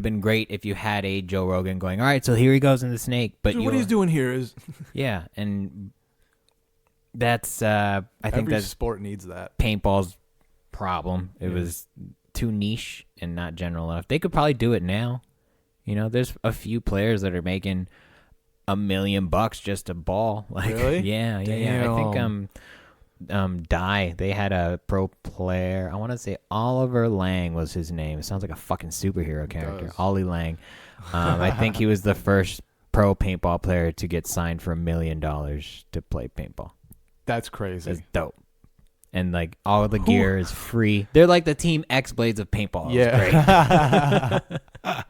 been great if you had a Joe Rogan going, all right, so here he goes in the snake. But what he's doing here is yeah, and that's I think every that sport needs that. Paintball's problem. It was too niche and not general enough. They could probably do it now. You know, there's a few players that are making $1 million just a ball. Like, really? Yeah. I think die. They had a pro player. I want to say Oliver Lang was his name. It sounds like a fucking superhero character. does. Ollie Lang. I think he was the first pro paintball player to get signed for $1 million to play paintball. That's crazy. That's dope. And like all of the gear is free. They're like the Team X Blades of paintball. Yeah. It's great.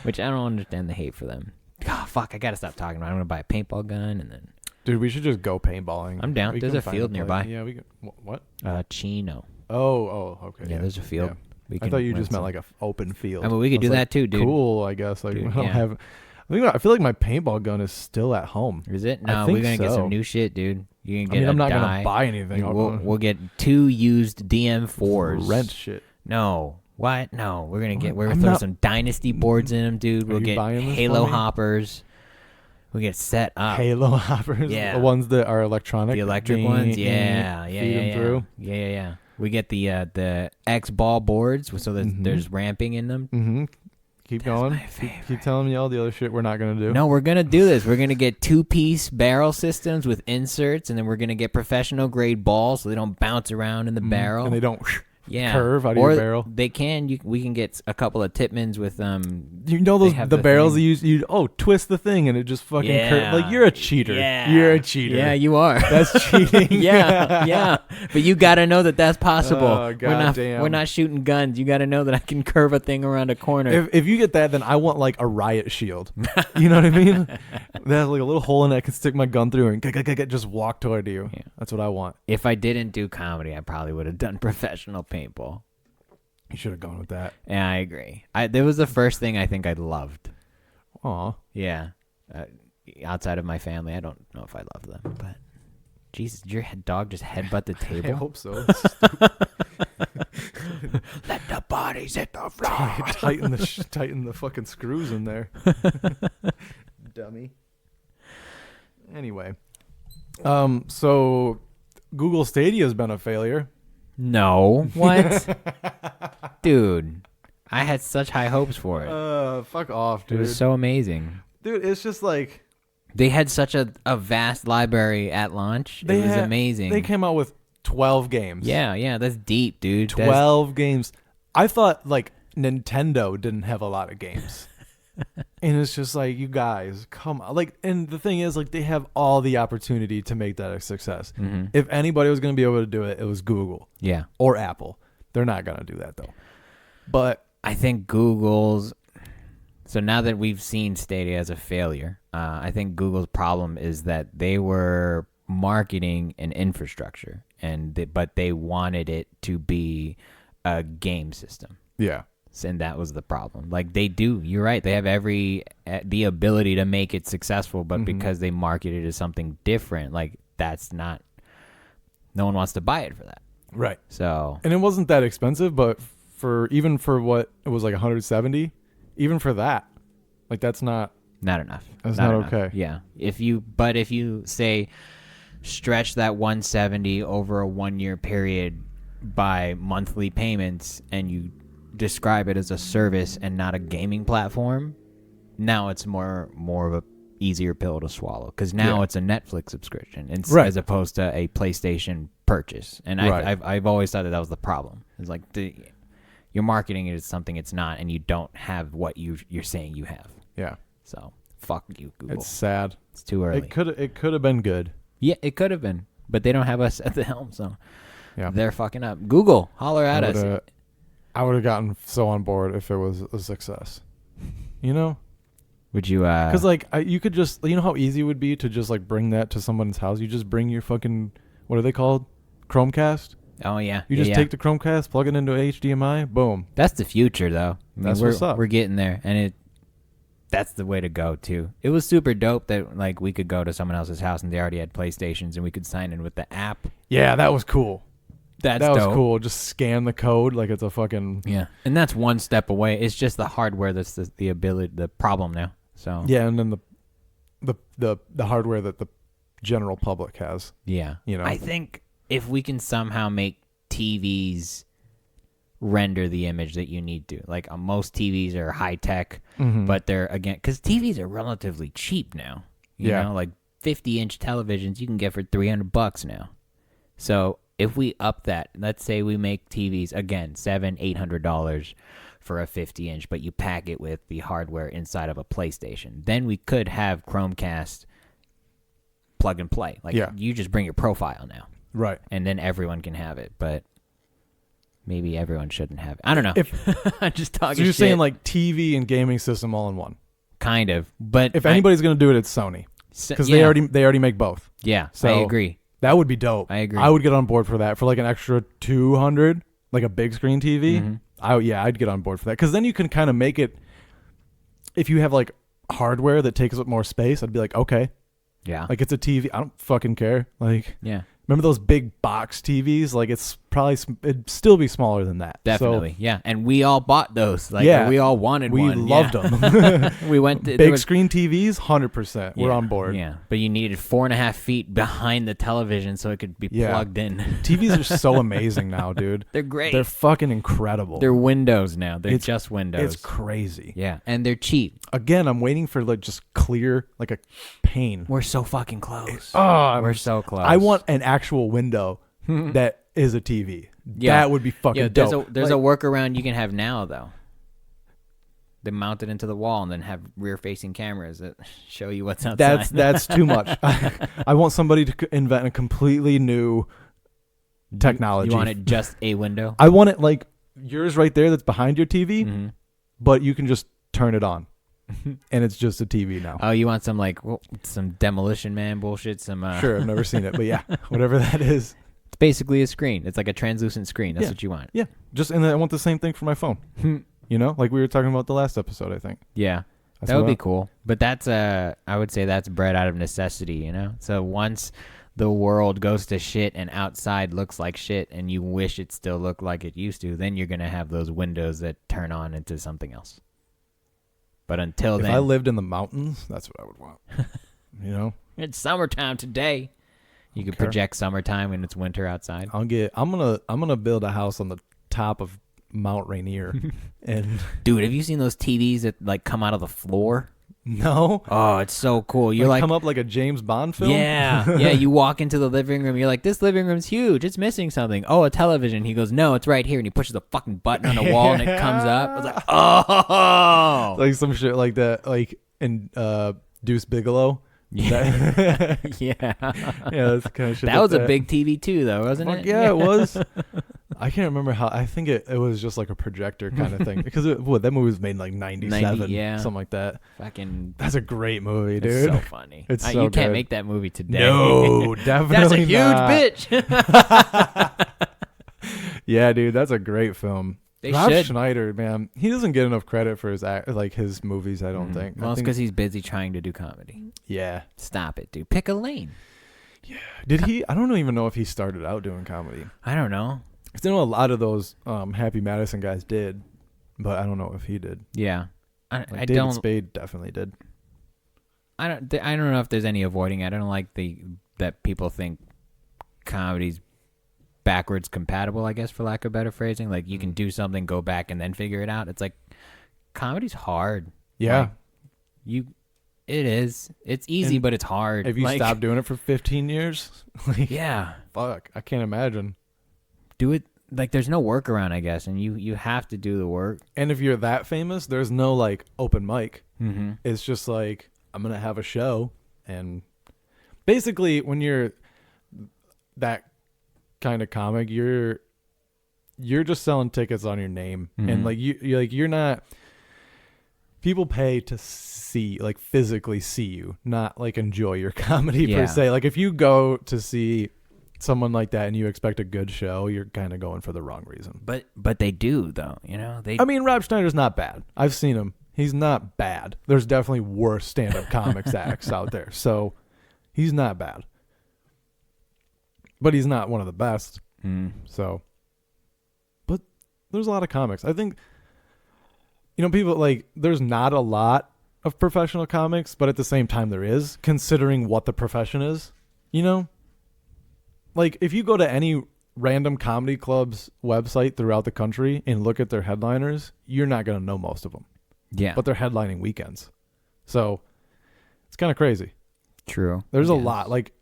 Which I don't understand the hate for them. Oh, fuck, I gotta stop talking about it. I'm gonna buy a paintball gun and then Dude, we should just go paintballing. I'm down. We There's can a find field place. nearby. Yeah, we can. What? Chino. Oh, okay. Yeah, there's a field. Yeah. We I can thought you rent just meant some. like an open field. I mean, we could I was do like, that too, dude. Cool, I guess. Like, Dude, I don't yeah. have. I feel like my paintball gun is still at home. Is it? I No, think we're gonna get so. some new shit, dude. You can get I mean, I'm a not die. gonna buy anything. We'll get 2 used DM4s. rent shit. No. What? No. We're gonna I'm throw not- some Dynasty boards in them, dude. We'll you get buying this Halo for me? hoppers. We'll get set up. Halo hoppers. Yeah. The ones that are electronic. The electric Ding, ones, ding, yeah, feed 'em through. Yeah. We get the X ball boards, so there's ramping in them. Mm-hmm. Keep going. my Keep telling me all the other shit we're not gonna do. No, we're gonna do this. We're gonna get 2-piece barrel systems with inserts, and then we're gonna get professional grade balls so they don't bounce around in the barrel. And they don't yeah, curve out of or your barrel. They can. We can get a couple of Tipmans with You know they those have the the barrels thing. you use. Twist the thing and it just fucking Yeah. like you're a cheater. Yeah. You're a cheater. Yeah, you are. That's cheating. yeah. But you got to know that that's possible. Oh, goddamn. We're not shooting guns. You got to know that I can curve a thing around a corner. If you get that, then I want like a riot shield. You know what I mean? That has like a little hole in it I can stick my gun through and just walk toward you. Yeah. That's what I want. If I didn't do comedy, I probably would have done professional paintball. You should have gone with that. Yeah, I agree. That was the first thing I think I loved. Aw. Yeah. Outside of my family, I don't know if I love them, but Jesus, did your dog just headbutt the I table? hope so. Let the bodies hit the floor. tighten the fucking screws in there. Dummy. Anyway. So Google Stadia has been a failure. No. What? Dude, I had such high hopes for it. Fuck off, It dude. was so amazing. Dude, it's just like They had such a vast library at launch. It was amazing. They came out with 12 games. Yeah, that's deep, dude. 12 games. I thought like Nintendo didn't have a lot of games. And it's just like, you guys, come on. Like, and the thing is, like, they have all the opportunity to make that a success. Mm-hmm. If anybody was going to be able to do it, it was Google Yeah. or Apple. They're not going to do that though. But I think Google's. So now that we've seen Stadia as a failure, I think Google's problem is that they were marketing an infrastructure, but they wanted it to be a game system. yeah, And that was the problem. Like they do, you're right. They have the ability to make it successful, but because they market it as something different, like that's not. No one wants to buy it for that. right. So And it wasn't that expensive, but for what it was like 170, even for that, like that's not. not enough. That's not enough. okay. Yeah. If you say stretch that 170 over a 1-year period by monthly payments, and you describe it as a service and not a gaming platform, now it's more of a easier pill to swallow, because now it's a Netflix subscription as opposed to a PlayStation purchase. And I've always thought that was the problem. It's like you're marketing it as something it's not, and you don't have what you're saying you have. Yeah, So fuck you, Google. it's sad. It's too early. It could have been good. Yeah, it could have been, but they don't have us at the helm, so Yeah, they're fucking up. Google, holler at us. I would have gotten so on board if it was a success. You know, Would you? because like you could just, you know how easy it would be to just like bring that to someone's house. You just bring your fucking, what are they called, Chromecast. Oh yeah. You just take the Chromecast, plug it into HDMI, boom. That's the future, though. I mean, That's what's up. We're getting there, and that's the way to go too. It was super dope that like we could go to someone else's house and they already had PlayStations, and we could sign in with the app. Yeah, that was cool. That was dope. cool. Just scan the code like it's a fucking. Yeah, and that's one step away. It's just the hardware that's the problem now. So Yeah, and then the hardware that the general public has. yeah, You know. I think if we can somehow make TVs render the image that you need to, like most TVs are high tech, but they're because TVs are relatively cheap now. You know, like 50-inch televisions you can get for $300 now. So if we up that, let's say we make TVs again $700-800 for a 50-inch, but you pack it with the hardware inside of a PlayStation, then we could have Chromecast plug and play. Like you just bring your profile now, right? And then everyone can have it. But maybe everyone shouldn't have it. I don't know. I'm just talking. So you're shit. saying like TV and gaming system all in one? Kind of. But if anybody's gonna do it, it's Sony because they already make both. Yeah, so I agree. That would be dope. I agree. I would get on board for that for like an extra $200, like a big screen TV. Mm-hmm. I'd get on board for that because then you can kind of make it. If you have like hardware that takes up more space, I'd be like, okay, yeah, like it's a TV. I don't fucking care. Like, yeah. Remember those big box TVs? Like it'd still be smaller than that. Definitely, yeah. And we all bought those. Like, we all wanted we one. We loved them. We went to big screen TVs, 100%. We're on board. Yeah, but you needed 4.5 feet behind the television so it could be plugged in. TVs are so amazing now, dude. They're great. They're fucking incredible. They're Windows now. They're just Windows. It's crazy. Yeah, and they're cheap. Again, I'm waiting for like just clear, like a pane. We're so fucking close. We're so close. I want an actual window that is a TV. Yeah. That would be fucking dope. There's a workaround you can have now, though. They mount it into the wall and then have rear-facing cameras that show you what's outside. That's too much. I want somebody to invent a completely new technology. You want it just a window? I want it like yours right there that's behind your TV, but you can just turn it on. And it's just a TV now. Oh, you want some some Demolition Man bullshit? Sure, I've never seen it, but yeah, whatever that is. It's basically a screen. It's like a translucent screen. That's what you want. Yeah, and I want the same thing for my phone. You know, like we were talking about the last episode, I think. Yeah, that would be cool. But that's I would say that's bred out of necessity. You know, so once the world goes to shit and outside looks like shit, and you wish it still looked like it used to, then you're gonna have those windows that turn on into something else. But until then, if I lived in the mountains, that's what I would want. You know, it's summertime today. You could project summertime when it's winter outside. I'm gonna build a house on the top of Mount Rainier, and dude, have you seen those TVs that like come out of the floor? No. Oh, it's so cool. You're like come up like a James Bond film. Yeah, yeah. You walk into the living room. You're like, this living room's huge. It's missing something. Oh, a television. He goes, no, it's right here, and he pushes a fucking button on the wall, and it comes up. I was like, oh, like some shit like that, like in Deuce Bigelow. Yeah, yeah, that's the kind of shit. That was a big TV too, though, wasn't it? Yeah, it was. I can't remember how. I think it was just like a projector kind of thing because that movie was made in like 97, something like that. Fucking, that's a great movie, dude. It's so funny. It's so you good. can't make that movie today. No, definitely that's a huge bitch. Yeah, dude, that's a great film. Rob Schneider, man, he doesn't get enough credit for his movies. I don't think. Well, it's because he's busy trying to do comedy. Yeah, stop it, dude. Pick a lane. Yeah, did he? I don't even know if he started out doing comedy. I don't know. I know a lot of those Happy Madison guys did, but I don't know if he did. Yeah, David Spade definitely did. I don't know if there's any avoiding it. I don't like that people think comedy's backwards compatible, I guess, for lack of better phrasing. Like you can do something, go back, and then figure it out. It's like comedy's hard. Yeah, like, it is. It's easy, but it's hard. If you stop doing it for 15 years, yeah, fuck, I can't imagine. Do it like there's no workaround, I guess, and you have to do the work. And if you're that famous, there's no like open mic. Mm-hmm. It's just like I'm gonna have a show, and basically when you're that kind of comic, you're just selling tickets on your name, and like you're not. People pay to see, like physically see you, not like enjoy your comedy per se. Like if you go to see someone like that and you expect a good show, you're kind of going for the wrong reason. But they do though, you know. I mean, Rob Schneider's not bad. I've seen him. He's not bad. There's definitely worse stand-up comics acts out there, so he's not bad. But he's not one of the best. So, but there's a lot of comics. I think, you know, people like, there's not a lot of professional comics, but at the same time there is, considering what the profession is, you know? Like, if you go to any random comedy club's website throughout the country and look at their headliners, you're not going to know most of them. Yeah. But they're headlining weekends. So, it's kind of crazy. True. There's a lot. Like,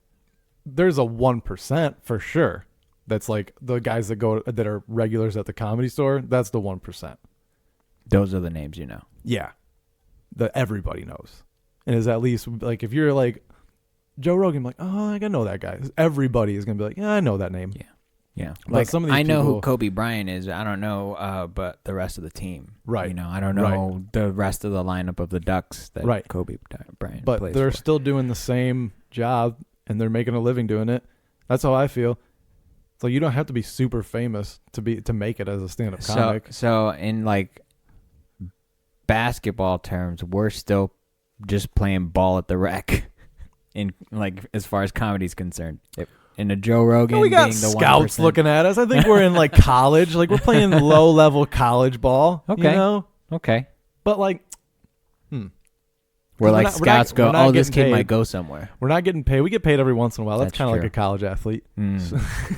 there's a 1% for sure That's like the guys that are regulars at the Comedy Store. That's the 1%. Those are the names you know. Yeah, that everybody knows, and is at least like if you're like Joe Rogan, like, oh, I know that guy. Everybody is gonna be like, yeah, I know that name. Yeah. But Like some of these I know who people- Kobe Bryant is. I don't know, but the rest of the team, Right. You know, I don't know the rest of the lineup of the Ducks that Kobe Bryant. But plays they're for. still doing the same job, and they're making a living doing it. That's how I feel. So you don't have to be super famous to make it as a stand-up comic. So in like basketball terms, we're still just playing ball at the rec. In like as far as comedy's concerned, in a Joe Rogan, We got being the scouts 1%. looking at us. I think we're in like college. Like we're playing low-level college ball. Okay. You know? Okay, But like, where We're like not- we're scouts not- go, we're not oh, this getting kid paid. might go somewhere. we're not getting paid. We get paid every once in a while. That's That's kind of like true. a college athlete. Mm,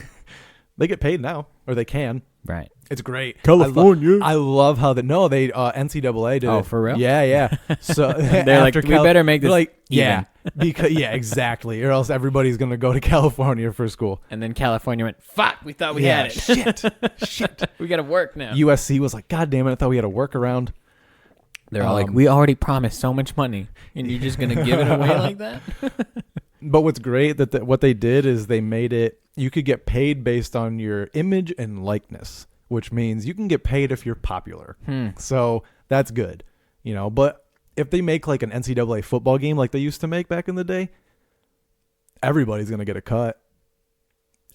They get paid now, or they can. right. It's great. California. I love how they NCAA did Oh, it. for real? Yeah. So They're like, after we better make this like, even. because exactly, or else everybody's gonna go to California for school. And then California went, fuck, we thought we had it. Shit. We got to work now. USC was like, God damn it, I thought we had a workaround. They're all like, we already promised so much money, and you're just going to give it away like that? But what's great what they did is they made it. You could get paid based on your image and likeness, which means you can get paid if you're popular. So that's good, you know. But if they make like an NCAA football game like they used to make back in the day, everybody's gonna get a cut.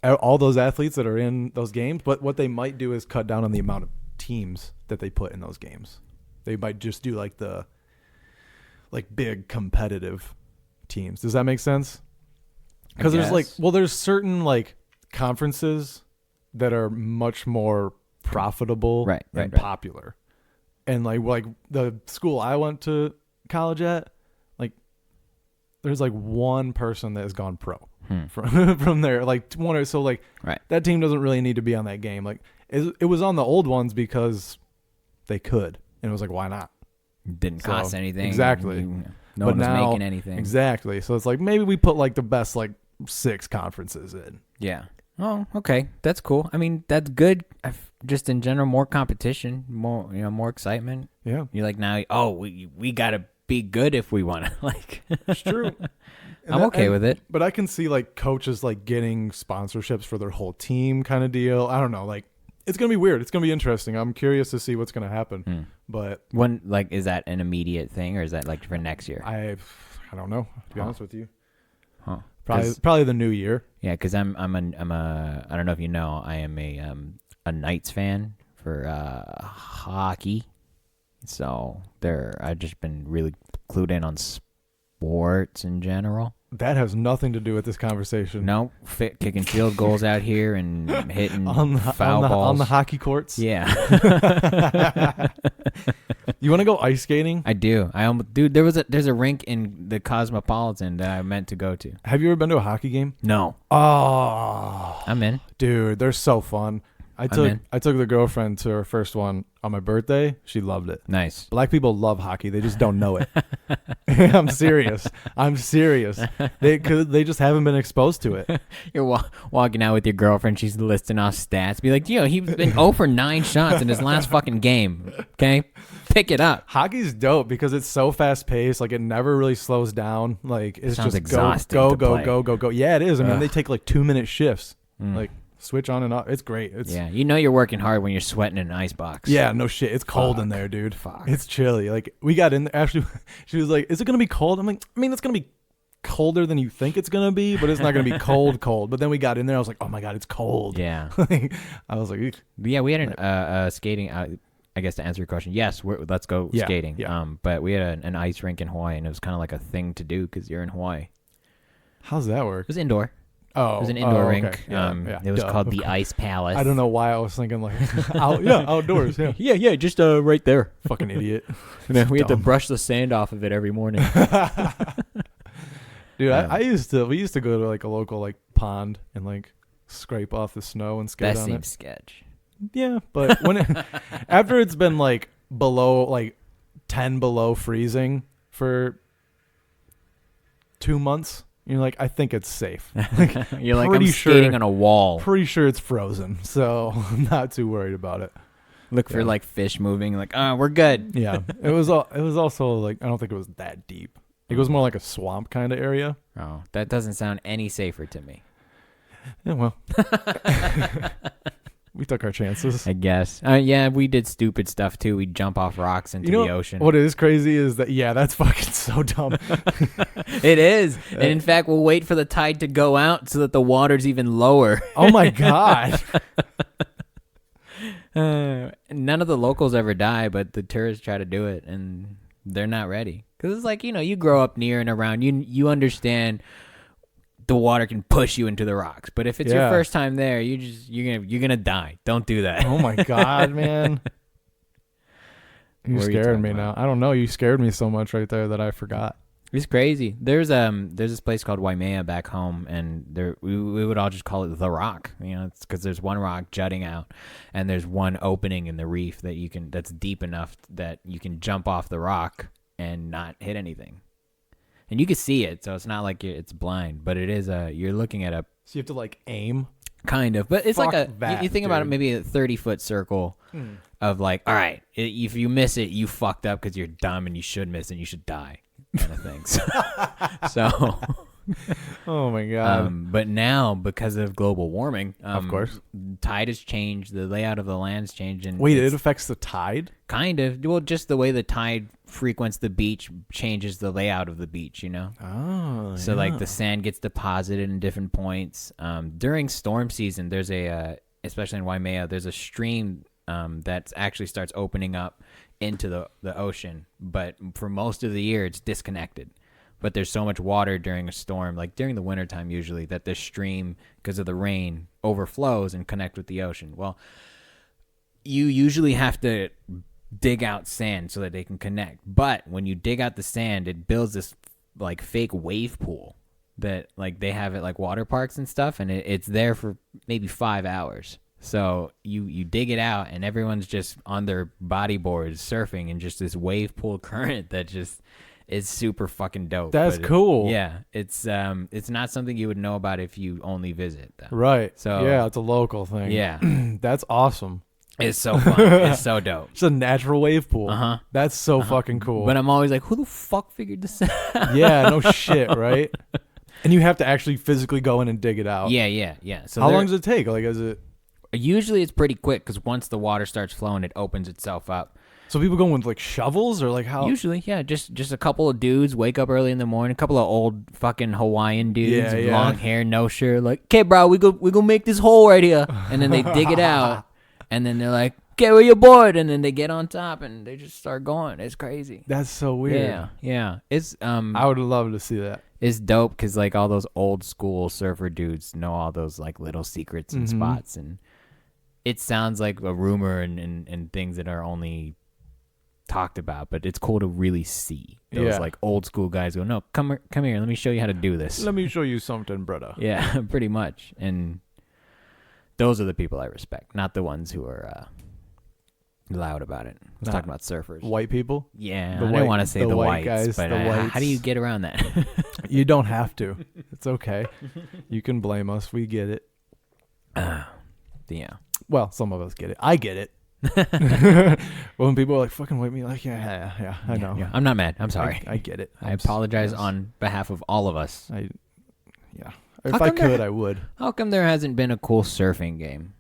All those athletes that are in those games. But what they might do is cut down on the amount of teams that they put in those games. They might just do like the big competitive teams. Does that make sense? Because there's certain like conferences that are much more profitable and popular. And like the school I went to college at, like there's like one person that has gone pro from there. Like one or so like that team doesn't really need to be on that game. Like it was on the old ones because they could. And it was like, why not? Didn't cost anything. Exactly. No one was making anything. Exactly. So it's like maybe we put like the best like 6 conferences in. Yeah. Oh, okay. That's cool. I mean, that's good. Just in general, more competition, more excitement. Yeah. You're like, now, we got to be good if we want to. Like, It's true. I'm okay with it. But I can see like coaches like getting sponsorships for their whole team kind of deal. I don't know. Like it's going to be weird. It's going to be interesting. I'm curious to see what's going to happen. But when like is that an immediate thing or is that like for next year? I don't know, to be honest with you. Huh. Probably the new year. Yeah, because I'm a I don't know if you know, I am a Knights fan for hockey. So I've just been really clued in on sports in general. That has nothing to do with this conversation. No, kicking field goals out here and hitting foul balls on the hockey courts. Yeah. You want to go ice skating? I do. There's a rink in the Cosmopolitan that I meant to go to. Have you ever been to a hockey game? No. Oh, I'm in. dude, they're so fun. I took the girlfriend to her first one on my birthday. She loved it. Nice. Black people love hockey. They just don't know it. I'm serious. They just haven't been exposed to it. You're walking out with your girlfriend. She's listing off stats. Be like, he's been 0 for 9 shots in his last fucking game. Okay? Pick it up. Hockey's dope because it's so fast paced. Like it never really slows down. Like it's Sounds just exhausting go, to go, play. go, go, go. Yeah, it is. I mean, Ugh. they take like 2-minute shifts. Like switch on and off. It's great. Yeah, you're working hard when you're sweating in an ice box. Yeah, no shit. It's cold in there, dude. It's chilly. Like we got in there. Actually, she was like, "Is it gonna be cold?" I'm like, "I mean, it's gonna be colder than you think it's gonna be, but it's not gonna be cold." But then we got in there. I was like, "Oh my god, it's cold." Yeah. I was like, "Eek." Yeah, we had an skating. I guess to answer your question, yes, let's go skating. Yeah. But we had an ice rink in Hawaii, and it was kind of like a thing to do because you're in Hawaii. How's that work? It was indoor. Oh, It was an indoor okay. rink. Yeah, It was duh. called the Ice Palace. I don't know why I was thinking like, outdoors. Yeah, Yeah, just right there. fucking idiot. We had to Dumb. brush the sand off of it every morning. Dude, we used to go to like a local like pond and like scrape off the snow and skate That on seems it. sketch. Yeah, but after it's been like below like 10 below freezing for 2 months, You're like, I think it's safe. Like, You're like, pretty I'm skating on a wall. Pretty sure it's frozen, so I'm not too worried about it. Look for like fish moving. Like, we're good. Yeah, it was also like, I don't think it was that deep. It was more like a swamp kind of area. Oh, that doesn't sound any safer to me. Yeah, well, we took our chances. I guess. Yeah, we did stupid stuff too. We'd jump off rocks into the ocean. What is crazy is that, that's fucking so dumb. It is. And in fact, we'll wait for the tide to go out so that the water's even lower. Oh my God. None of the locals ever die, but the tourists try to do it, and they're not ready. Because it's like, you grow up near and around. You understand the water can push you into the rocks. But if it's your first time there, you're gonna die. Don't do that. Oh my God, man. You scared me now. I don't know. You scared me so much right there that I forgot. It's crazy. There's this place called Waimea back home, and we would all just call it the Rock. It's because there's one rock jutting out, and there's one opening in the reef that's deep enough that you can jump off the rock and not hit anything. And you can see it, so it's not like it's blind, but it is you're looking at a... So you have to like aim? Kind of, but it's like you think about it, maybe a 30-foot circle of like, all right, if you miss it, you fucked up because you're dumb and you should miss and you should die kind of thing. So oh my God. But now, because of global warming, of course, tide has changed, the layout of the land's changed. And wait, it affects the tide? Kind of. Well, just the way the tide frequents the beach changes the layout of the beach, Oh, so like the sand gets deposited in different points. During storm season, there's especially in Waimea, there's a stream that actually starts opening up into the ocean, but for most of the year it's disconnected. But there's so much water during a storm, like during the wintertime usually, that the stream, because of the rain, overflows and connect with the ocean. Well, you usually have to dig out sand so that they can connect. But when you dig out the sand, it builds this like fake wave pool that like they have at like water parks and stuff, and it's there for maybe 5 hours. So you dig it out, and everyone's just on their bodyboards surfing in just this wave pool current that just is super fucking dope. That's cool. It's not something you would know about if you only visit, though. Right. So yeah, it's a local thing. Yeah. That's awesome. It's so fun. It's so dope. It's a natural wave pool. That's so fucking cool. But I'm always like, who the fuck figured this out? Yeah, no shit, right? And you have to actually physically go in and dig it out. Yeah. So how long does it take? Like, is it? Usually it's pretty quick because once the water starts flowing, it opens itself up. So people go with like shovels or like how? Usually, yeah, just a couple of dudes wake up early in the morning, a couple of old fucking Hawaiian dudes with long hair, no shirt, like, okay, bro, we go make this hole right here, and then they dig it out, and then they're like, okay, where you bored, and then they get on top and they just start going. It's crazy. That's so weird. Yeah. It's I would love to see that. It's dope because like all those old school surfer dudes know all those like little secrets and spots, and it sounds like a rumor and things that are only talked about, but it's cool to really see those like old school guys go, no, come here, let me show you how to do this. Let me show you something, brother. Yeah, pretty much. And those are the people I respect, not the ones who are loud about it. I was talking about surfers. White people? Yeah, I don't want to say the whites, guys, but how do you get around that? You don't have to. It's okay. You can blame us. We get it. Yeah. Well, some of us get it. I get it. When people are like, fucking white me, like, yeah, I know. Yeah. I'm not mad. I'm sorry. I get it. I apologize on behalf of all of us. If I could, I would. How come there hasn't been a cool surfing game?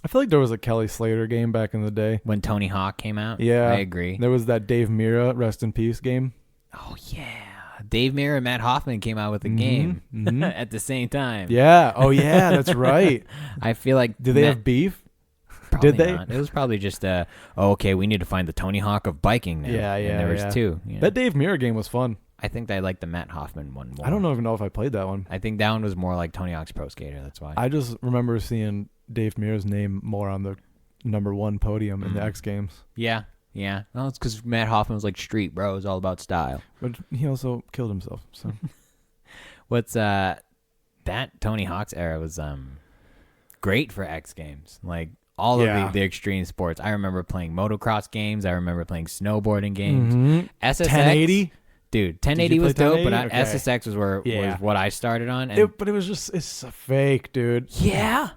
I feel like there was a Kelly Slater game back in the day. When Tony Hawk came out? Yeah. I agree. There was that Dave Mirra, rest in peace game. Oh, yeah. Dave Mirra and Matt Hoffman came out with a game at the same time. Yeah. Oh, yeah, that's right. I feel like... Did they have beef? Did they? Not. It was probably just, okay, we need to find the Tony Hawk of biking now. Yeah. And there was two. That Dave Mirra game was fun. I think I like the Matt Hoffman one more. I don't even know if I played that one. I think that one was more like Tony Hawk's Pro Skater. That's why. I just remember seeing Dave Mirra's name more on the #1 podium in the X Games. Yeah. Well, it's because Matt Hoffman was like street, bro. It was all about style. But he also killed himself. So, what's that Tony Hawk's era was great for X Games. Like all of the extreme sports. I remember playing motocross games. I remember playing snowboarding games. SSX. 1080. Dude, 1080 was play dope, but 1080? Okay. SSX was Yeah. what I started on. And But it was just, it's a fake, dude. yeah.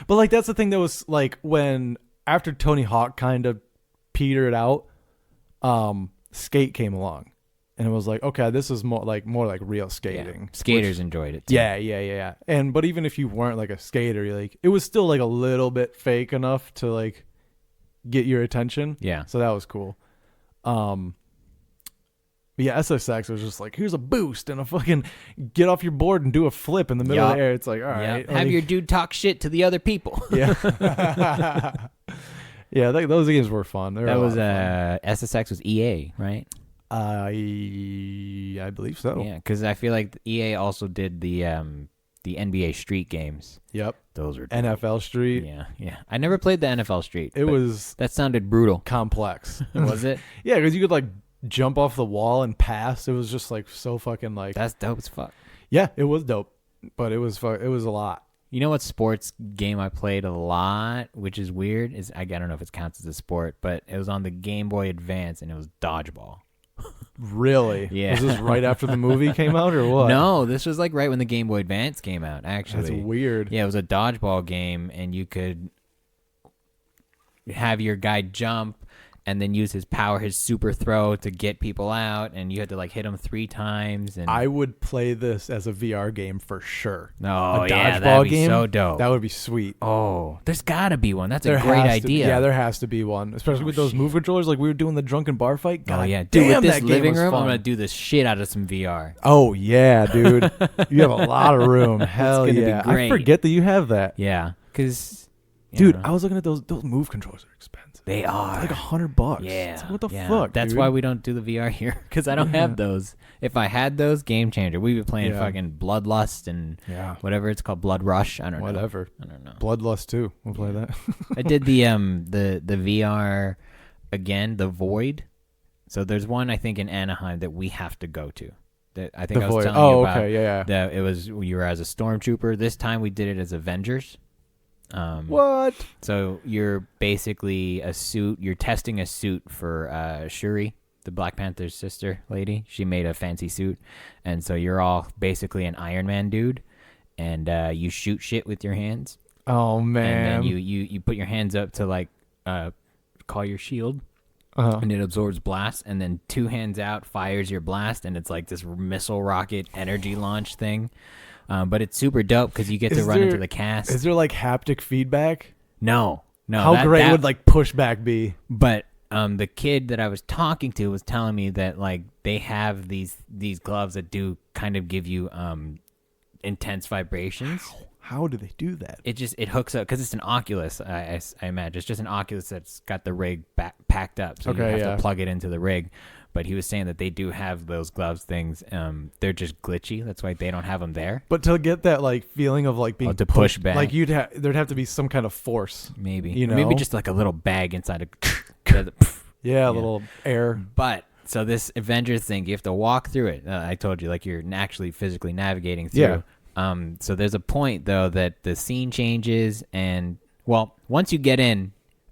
But like that's the thing that was like when after Tony Hawk kind of petered out, Skate came along, and it was like, okay, this is more like real skating. Yeah. Skaters enjoyed it too. Yeah. And but even if you weren't like a skater, you're like it was still like a little bit fake enough to like get your attention. Yeah. So that was cool. But yeah, SSX was just like, here's a boost and a fucking get off your board and do a flip in the middle of the air. It's like, all right. Have your dude talk shit to the other people. Yeah. Yeah, those games were fun. That was SSX was EA, right? I believe so. Yeah, because I feel like EA also did the NBA Street games. Yep. Those were dope. NFL Street. Yeah. I never played the NFL Street. That sounded brutal. Complex. Was it? Yeah, because you could like jump off the wall and pass. It was just like so fucking like. That's dope as fuck. Yeah, it was dope, but it was a lot. You know what sports game I played a lot, which is weird, is I don't know if it counts as a sport, but it was on the Game Boy Advance and it was dodgeball. Really? Yeah. Was this right after the movie came out or what? No, this was like right when the Game Boy Advance came out, actually. That's weird. Yeah, it was a dodgeball game, and you could have your guy jump and then use his power, his super throw to get people out, and you had to like hit him 3 times. And I would play this as a VR game for sure. No, a yeah, dodgeball that'd be game, so dope. That would be sweet. Oh, there's gotta be one. That's a There great has to- idea. Yeah, there has to be one, especially with those move controllers. Like we were doing the drunken bar fight. God, Oh yeah, dude, damn, with this that game living was room, fun. I'm gonna do the shit out of some VR. Oh yeah, dude, you have a lot of room. Hell gonna be yeah! great. I forget that you have that. Yeah, because Dude, I was looking at those move controllers are expensive. They are Like $100. Yeah. It's like, what the yeah. fuck? That's dude? why we don't do the VR here, because I don't have those. If I had those, game changer. We'd be playing fucking Bloodlust and whatever it's called, Blood Rush. I don't know. Whatever. I don't know. Bloodlust too. We'll play that. I did the VR again, the Void. So there's one I think in Anaheim that we have to go to. That I think I was telling you about. Okay, yeah. That it was you were as a stormtrooper. This time we did it as Avengers. What? So you're basically a suit. You're testing a suit for Shuri, the Black Panther's sister lady. She made a fancy suit, and so you're all basically an Iron Man dude, and you shoot shit with your hands. Oh man. And then you put your hands up to like call your shield. And it absorbs blast, and then 2 hands out fires your blast, and it's like this missile rocket energy launch thing. But it's super dope because you get to run into the cast. Is there like haptic feedback? No. How great would like pushback be? But the kid that I was talking to was telling me that like they have these gloves that do kind of give you intense vibrations. How do they do that? It hooks up because it's an Oculus. I imagine it's just an Oculus that's got the rig packed up, so you have to plug it into the rig. But he was saying that they do have those gloves things. They're just glitchy. That's why they don't have them there. But to get that like feeling of like being to push back, like there'd have to be some kind of force. Maybe maybe just like a little bag inside a a little air. But so this Avengers thing, you have to walk through it. I told you, like you're actually physically navigating through. Yeah. So there's a point though that the scene changes, and well, once you get in,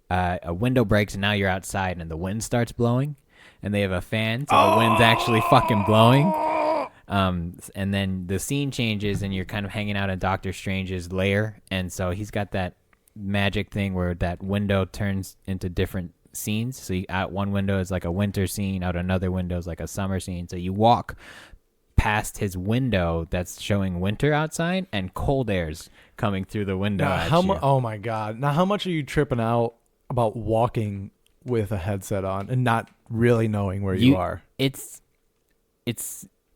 a window breaks, and now you're outside, and the wind starts blowing. And they have a fan, so the wind's actually fucking blowing. And then the scene changes, and you're kind of hanging out in Doctor Strange's lair. And so he's got that magic thing where that window turns into different scenes. So out one window is like a winter scene, out another window is like a summer scene. So you walk past his window that's showing winter outside, and cold air's coming through the window. Oh my god! Now, how much are you tripping out about walking with a headset on and not really knowing where you are? It's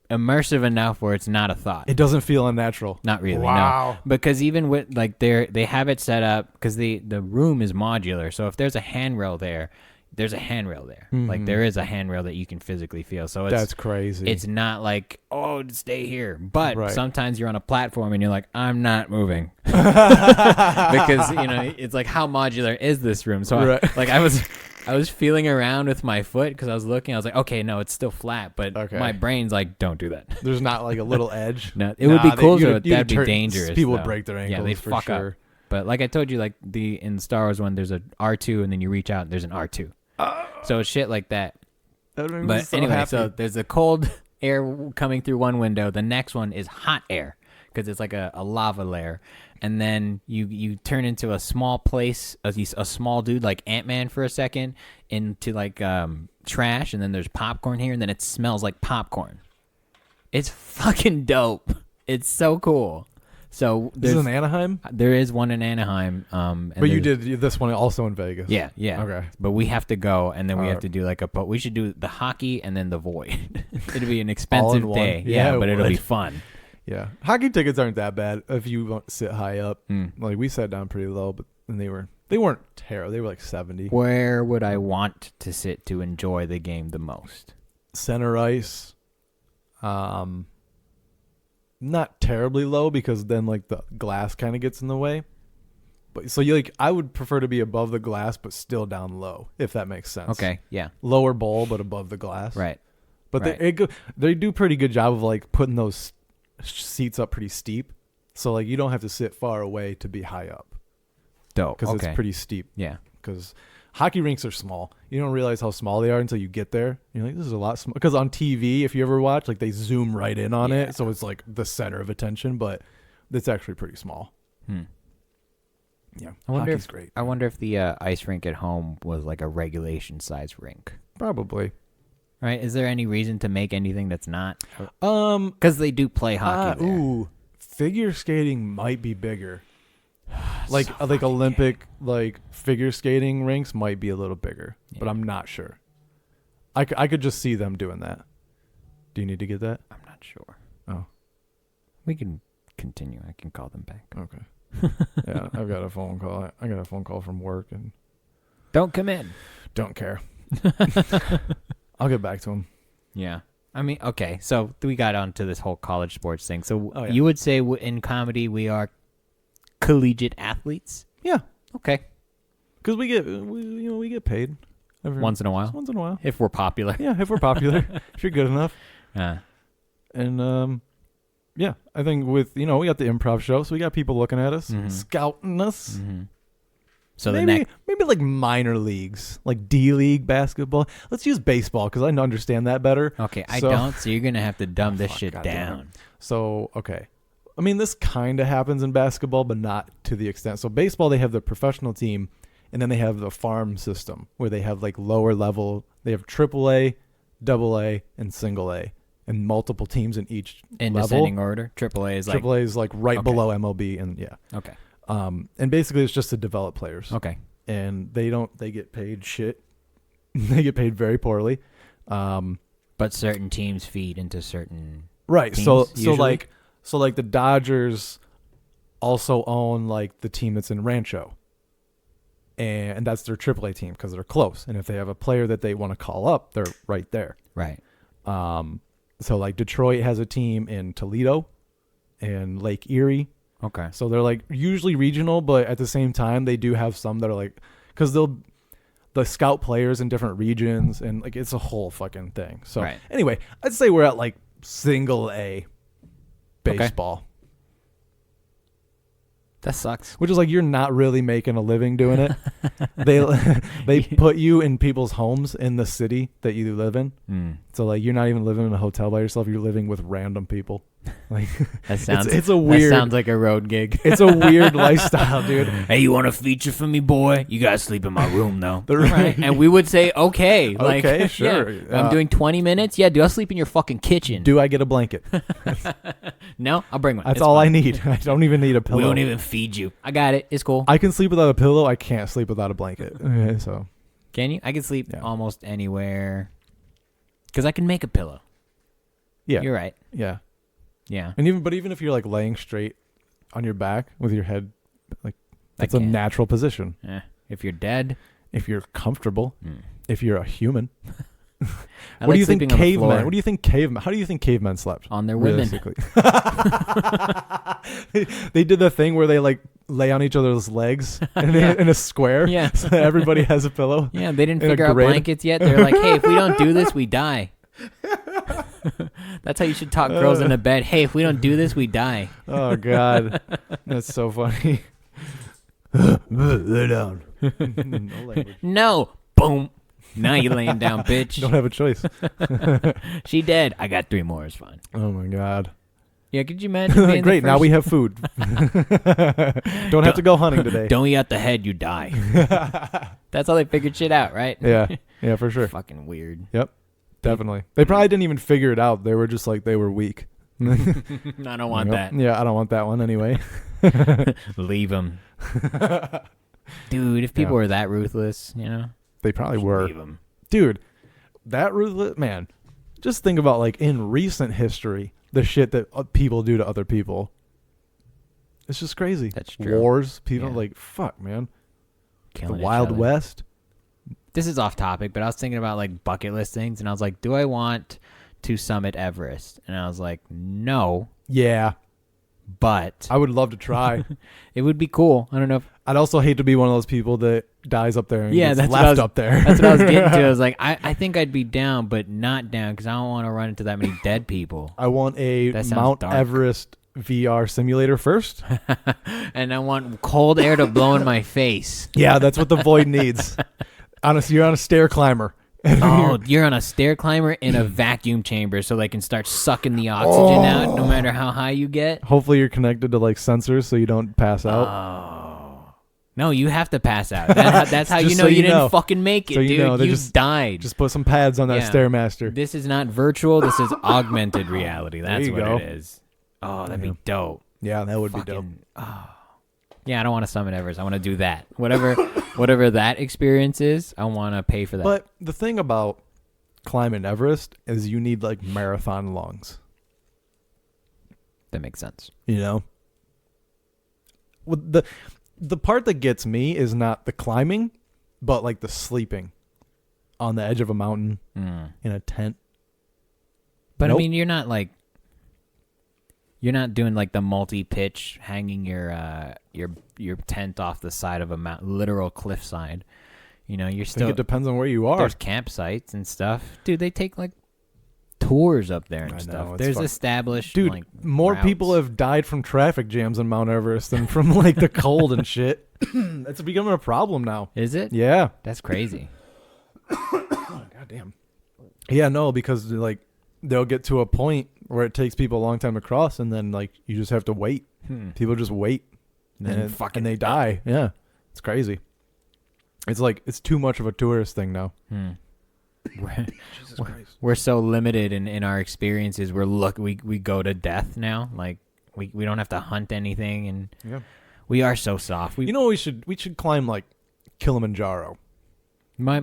immersive enough where it's not a thought. It doesn't feel unnatural. Not really. Wow. No. Because even with like they have it set up because the room is modular. So if there's a handrail there, there's a handrail there. Mm-hmm. Like there is a handrail that you can phically feel. So that's crazy. It's not like, oh, stay here. But sometimes you're on a platform and you're like, I'm not moving. Because, it's like, how modular is this room? So I was feeling around with my foot because I was looking. I was like, okay, no, it's still flat. But my brain's like, don't do that. There's not like a little edge? No, it would be cool. That'd be dangerous. People though. would break their ankles. Yeah, they'd fuck up. But like I told you, like in the Star Wars one, there's a R2 and then you reach out and there's an R2. So it's shit like that. That made me But so anyway, happy. so there's a cold air coming through one window. The next one is hot air because it's like a lava layer. And then you turn into a small place, a small dude like Ant-Man for a second, into like trash, and then there's popcorn here, and then it smells like popcorn. It's fucking dope. It's so cool. So This is in Anaheim? there is one in Anaheim. And But you there's- did this one also in Vegas. Yeah. Okay. But we have to go, and then we have Alright. to do but we should do the hockey and then the void. It'll be an All expensive in one. day. Yeah, it but it'll be would. fun. Yeah. Hockey tickets aren't that bad if you don't sit high up. Mm. Like we sat down pretty low, but and they weren't terrible. They were like 70. Where would I want to sit to enjoy the game the most? Center ice. Not terribly low because then like the glass kind of gets in the way. But so I would prefer to be above the glass but still down low, if that makes sense. Okay, yeah, Lower bowl but above the glass. right. But right. they do pretty good job of like putting those seats up pretty steep. So like you don't have to sit far away to be high up Dope. because Okay. it's pretty steep. Yeah. Because hockey rinks are small. You don't realize how small they are until you get there. You're like, this is a lot small. Because on TV, if you ever watch, like they zoom right in on Yeah. it, so it's like the center of attention. But it's actually pretty small. Yeah, I wonder hockey's if great. I wonder if the ice rink at home was like a regulation size rink. Probably. Right? Is there any reason to make anything that's not? Um. Because they do play hockey there. Ooh, figure skating might be bigger. Like Olympic like figure skating rinks might be a little bigger, but Yeah. I'm not sure. I could just see them doing that. Do you need to get that? I'm not sure. Oh, We can continue. I can call them back. okay. Yeah, I've got a phone call. I got a phone call from work and Don't come in. don't care. I'll get back to him. Yeah. I mean, okay. So we got onto this whole college sports thing. So Oh, yeah. you would say in comedy we are collegiate athletes? Yeah, Okay. because we get paid Once in a while, Once in a while. if we're popular. Yeah, if we're popular, if you're good enough. And yeah, I think with we got the improv show, so we got people looking at us, Mhm. scouting us. Mm-hmm. So maybe like minor leagues, like D League basketball. Let's use baseball because I understand that better. Okay, I So- don't. So you're gonna have to dumb this fuck, shit goddamn down. So okay, I mean this kind of happens in basketball, but not to the extent. So baseball, they have the professional team, and then they have the farm system where they have like lower level. They have AAA, AA, and single A, and multiple teams in each In level. descending order, AAA is like AAA is like right Okay. below MLB, and yeah. okay, And basically it's just to develop players. okay, And they get paid shit. They get paid very poorly. but certain teams feed into certain. Right. Teams, So usually? like the Dodgers also own like the team that's in Rancho. And that's their AAA team because they're close. And if they have a player that they want to call up, they're right there. Right. So like Detroit has a team in Toledo and Lake Erie. Okay. So they're like usually regional, but at the same time they do have some that are like, because they'll scout players in different regions, and like it's a whole fucking thing. So Right. anyway, I'd say we're at like single A baseball, That sucks. which is like you're not really making a living doing it. they put you in people's homes in the city that you live in. So like you're not even living in a hotel by yourself. You're living with random people. Like That sounds. it's a weird. That sounds like a road gig. It's a weird lifestyle, dude. Hey, you want a feature for me, boy? You gotta sleep in my room, though. Right. And we would say, okay. Like, Okay, sure. yeah, I'm doing 20 minutes. Yeah, do I sleep in your fucking kitchen? Do I get a blanket? No, I'll bring one. That's It's all fine. I need. I don't even need a pillow. We don't even feed you. I got it. It's cool. I can sleep without a pillow. I can't sleep without a blanket. Okay, so Can you? I can sleep Yeah. almost anywhere. Because I can make a pillow. yeah, You're right. yeah. Yeah. And even if you're like laying straight on your back with your head, like I that's a can't. natural position. If you're dead. If you're comfortable, if you're a human. I What like do you think sleeping on the floor cavemen? What do you think cavemen? How do you think cavemen slept? on their women. Realistically, they did the thing where they like lay on each other's legs in a square. Yeah. So that everybody has a pillow. Yeah, they didn't In a figure out grid. blankets yet. They're like, hey, if we don't do this, we die. That's how you should talk girls into bed. Hey, if we don't do this, we die. Oh God, that's so funny. Lay down. No language. No. Boom. Now you laying down, bitch. Don't have a choice. She dead. I got 3 more. It's fine. Oh my god. Yeah, could you imagine being Great, the now first? we have food. Don't have to go hunting today. Don't eat out the head, you die. That's how they figured shit out, right? Yeah, for sure. Fucking weird. Yep, definitely. They probably didn't even figure it out. They were just like, they were weak. I don't want that. Yeah, I don't want that one anyway. Leave them. Dude, if people were that ruthless, you know? They probably were. Leave them. Dude, that ruthless, man. Just think about, like, in recent history, the shit that people do to other people. It's just crazy. That's true. Wars, people, Yeah. like, fuck, man. Killing The each Wild other. West. This is off topic, but I was thinking about like bucket list things, and I was like, do I want to summit Everest? And I was like, no, Yeah, but I would love to try. it would be cool. I don't know if I'd also hate to be one of those people that dies up there and gets that's what left I was, up there. That's what I was getting to. I was like, I think I'd be down, but not down because I don't want to run into that many dead people. I want a That sounds Mount dark. Everest VR simulator first. And I want cold air to blow in my face. Yeah, that's what the void needs. Honestly, you're on a stair climber. Oh, you're on a stair climber in a vacuum chamber so they can start sucking the oxygen out no matter how high you get. Hopefully you're connected to like sensors so you don't pass out. Oh. No, you have to pass out. That's how you Just know so you you didn't know. fucking make it, So you dude. know, they You just- died. Just put some pads on that Yeah. Stairmaster. This is not virtual. This is augmented reality. That's you what go. it is. Oh, that'd be dope. Yeah, that would be dope. Fucking, oh. Yeah, I don't want to summit Everest. I want to do that. Whatever that experience is, I want to pay for that. But the thing about climbing Everest is you need like marathon lungs. that makes sense. You know? Well, the part that gets me is not the climbing, but like the sleeping on the edge of a mountain in a tent. But Nope. I mean, you're not doing like the multi-pitch, hanging your tent off the side of a literal cliffside. You know, you're I think still it depends on where you are. there's campsites and stuff, dude. They take like tours up there and I know, stuff. it's There's fuck- established, Dude, like, more routes. people have died from traffic jams on Mount Everest than from like the cold and shit. It's becoming a problem now. Is it? Yeah. That's crazy. God damn. Yeah, no, because like they'll get to a point where it takes people a long time to cross, and then like you just have to wait. People just wait, Then and, fucking- and they die. Yeah, it's crazy. It's like it's too much of a tourist thing now. We're so limited in our experiences. We go to death now. Like we don't have to hunt anything, and Yeah. we are so soft. You know, we should climb like Kilimanjaro. I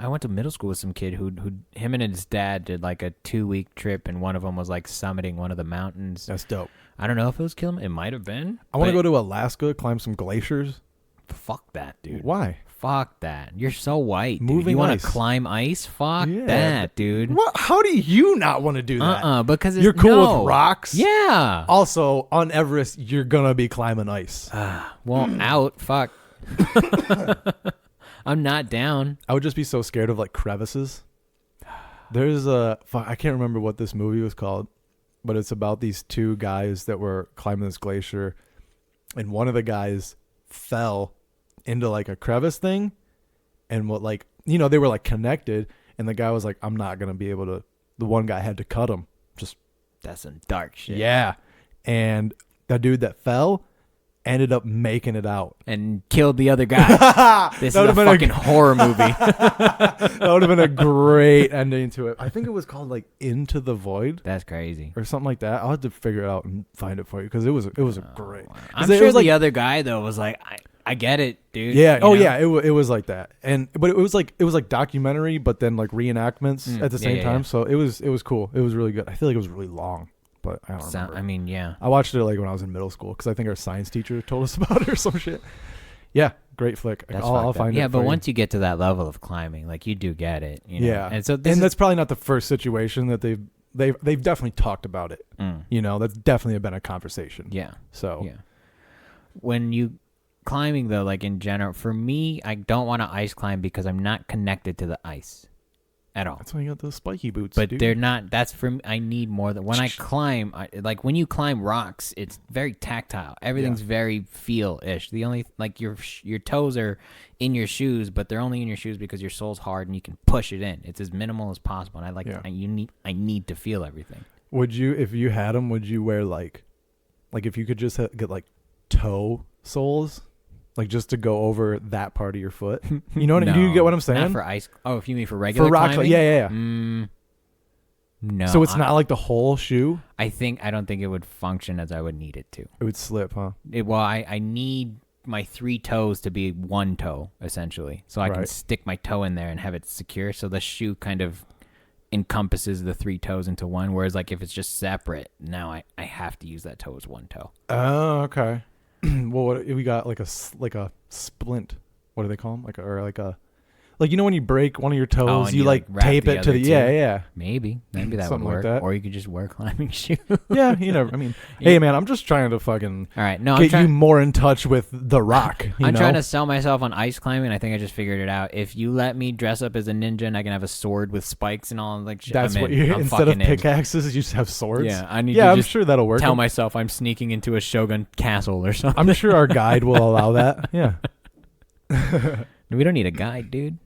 went to middle school with some kid who him and his dad did like a 2-week trip, and one of them was like summiting one of the mountains. That's dope. I don't know if it was Kilimanjaro. It might have been. I want to but go to Alaska, climb some glaciers. Fuck that, dude. Why? Fuck that. You're so white. Dude. Moving You want ice. to climb ice? Fuck Yeah. that, dude. What? How do you not want to do that? Because it's, You're cool no. with rocks. Yeah. Also, on Everest, you're gonna be climbing ice. Well, out. Fuck. I'm not down. I would just be so scared of like crevices. There's I can't remember what this movie was called, but it's about these two guys that were climbing this glacier, and one of the guys fell into like a crevice thing, and what like they were like connected, and the guy was like, I'm not gonna be able to. The one guy had to cut him. Just That's some dark shit. yeah, and that dude that fell ended up making it out. And killed the other guy. This is That a would've been fucking horror movie. That would have been a great ending to it. I think it was called like Into the Void That's crazy. or something like that. I'll have to figure it out and find it for you because it was a great. Wow. 'Cause I'm it sure was the like, other guy though was like, I get it, dude. yeah, You oh know? yeah, it was like that, but it was like documentary, but then like reenactments at the same yeah, time. yeah. So it was cool. It was really good. I feel like it was really long, but I don't remember. I mean, yeah. I watched it like when I was in middle school because I think our science teacher told us about it or some shit. Yeah, great flick. That's I'll fucked up. find it. Yeah, but for you. once you get to that level of climbing, like you do get it. You know? Yeah, And so that's probably not the first situation that they've definitely talked about it. That's definitely been a conversation. yeah. So Yeah. When you climbing though, like in general, for me, I don't want to ice climb because I'm not connected to the ice at all. That's why you got those spiky boots. But dude. they're not. That's for me. I need more than when I climb. Like when you climb rocks, it's very tactile. Everything's very feel-ish. The only like your toes are in your shoes, but they're only in your shoes because your sole's hard and you can push it in. It's as minimal as possible. And I need to feel everything. Would you, if you had them, would you wear like if you could just get like toe soles? Like just to go over that part of your foot. You know what? No, Do you get what I'm saying? Not for ice. Oh, if you mean for regular rock climbing? yeah. No. So it's not like the whole shoe? I don't think it would function as I would need it to. It would slip, huh? I need my 3 toes to be one toe, essentially. So I can stick my toe in there and have it secure. So the shoe kind of encompasses the 3 toes into one. Whereas like if it's just separate, now I have to use that toe as one toe. Oh, okay. Well, what we got like a splint. What do they call them? Like you know when you break one of your toes, you like tape it to the yeah. Maybe that would Something work. like that. Or you could just wear climbing shoes. Yeah, you know. I mean, hey man, I'm just trying to fucking all right. No, get you more in touch with the rock. I'm trying to sell myself on ice climbing. I think I just figured it out. If you let me dress up as a ninja and I can have a sword with spikes and all like shit, that's what you instead of pickaxes, you just have swords. Yeah, I need. Yeah, to I'm just sure that'll work. Tell myself I'm sneaking into a shogun castle or something. I'm sure our guide will allow that. Yeah. We don't need a guide, dude.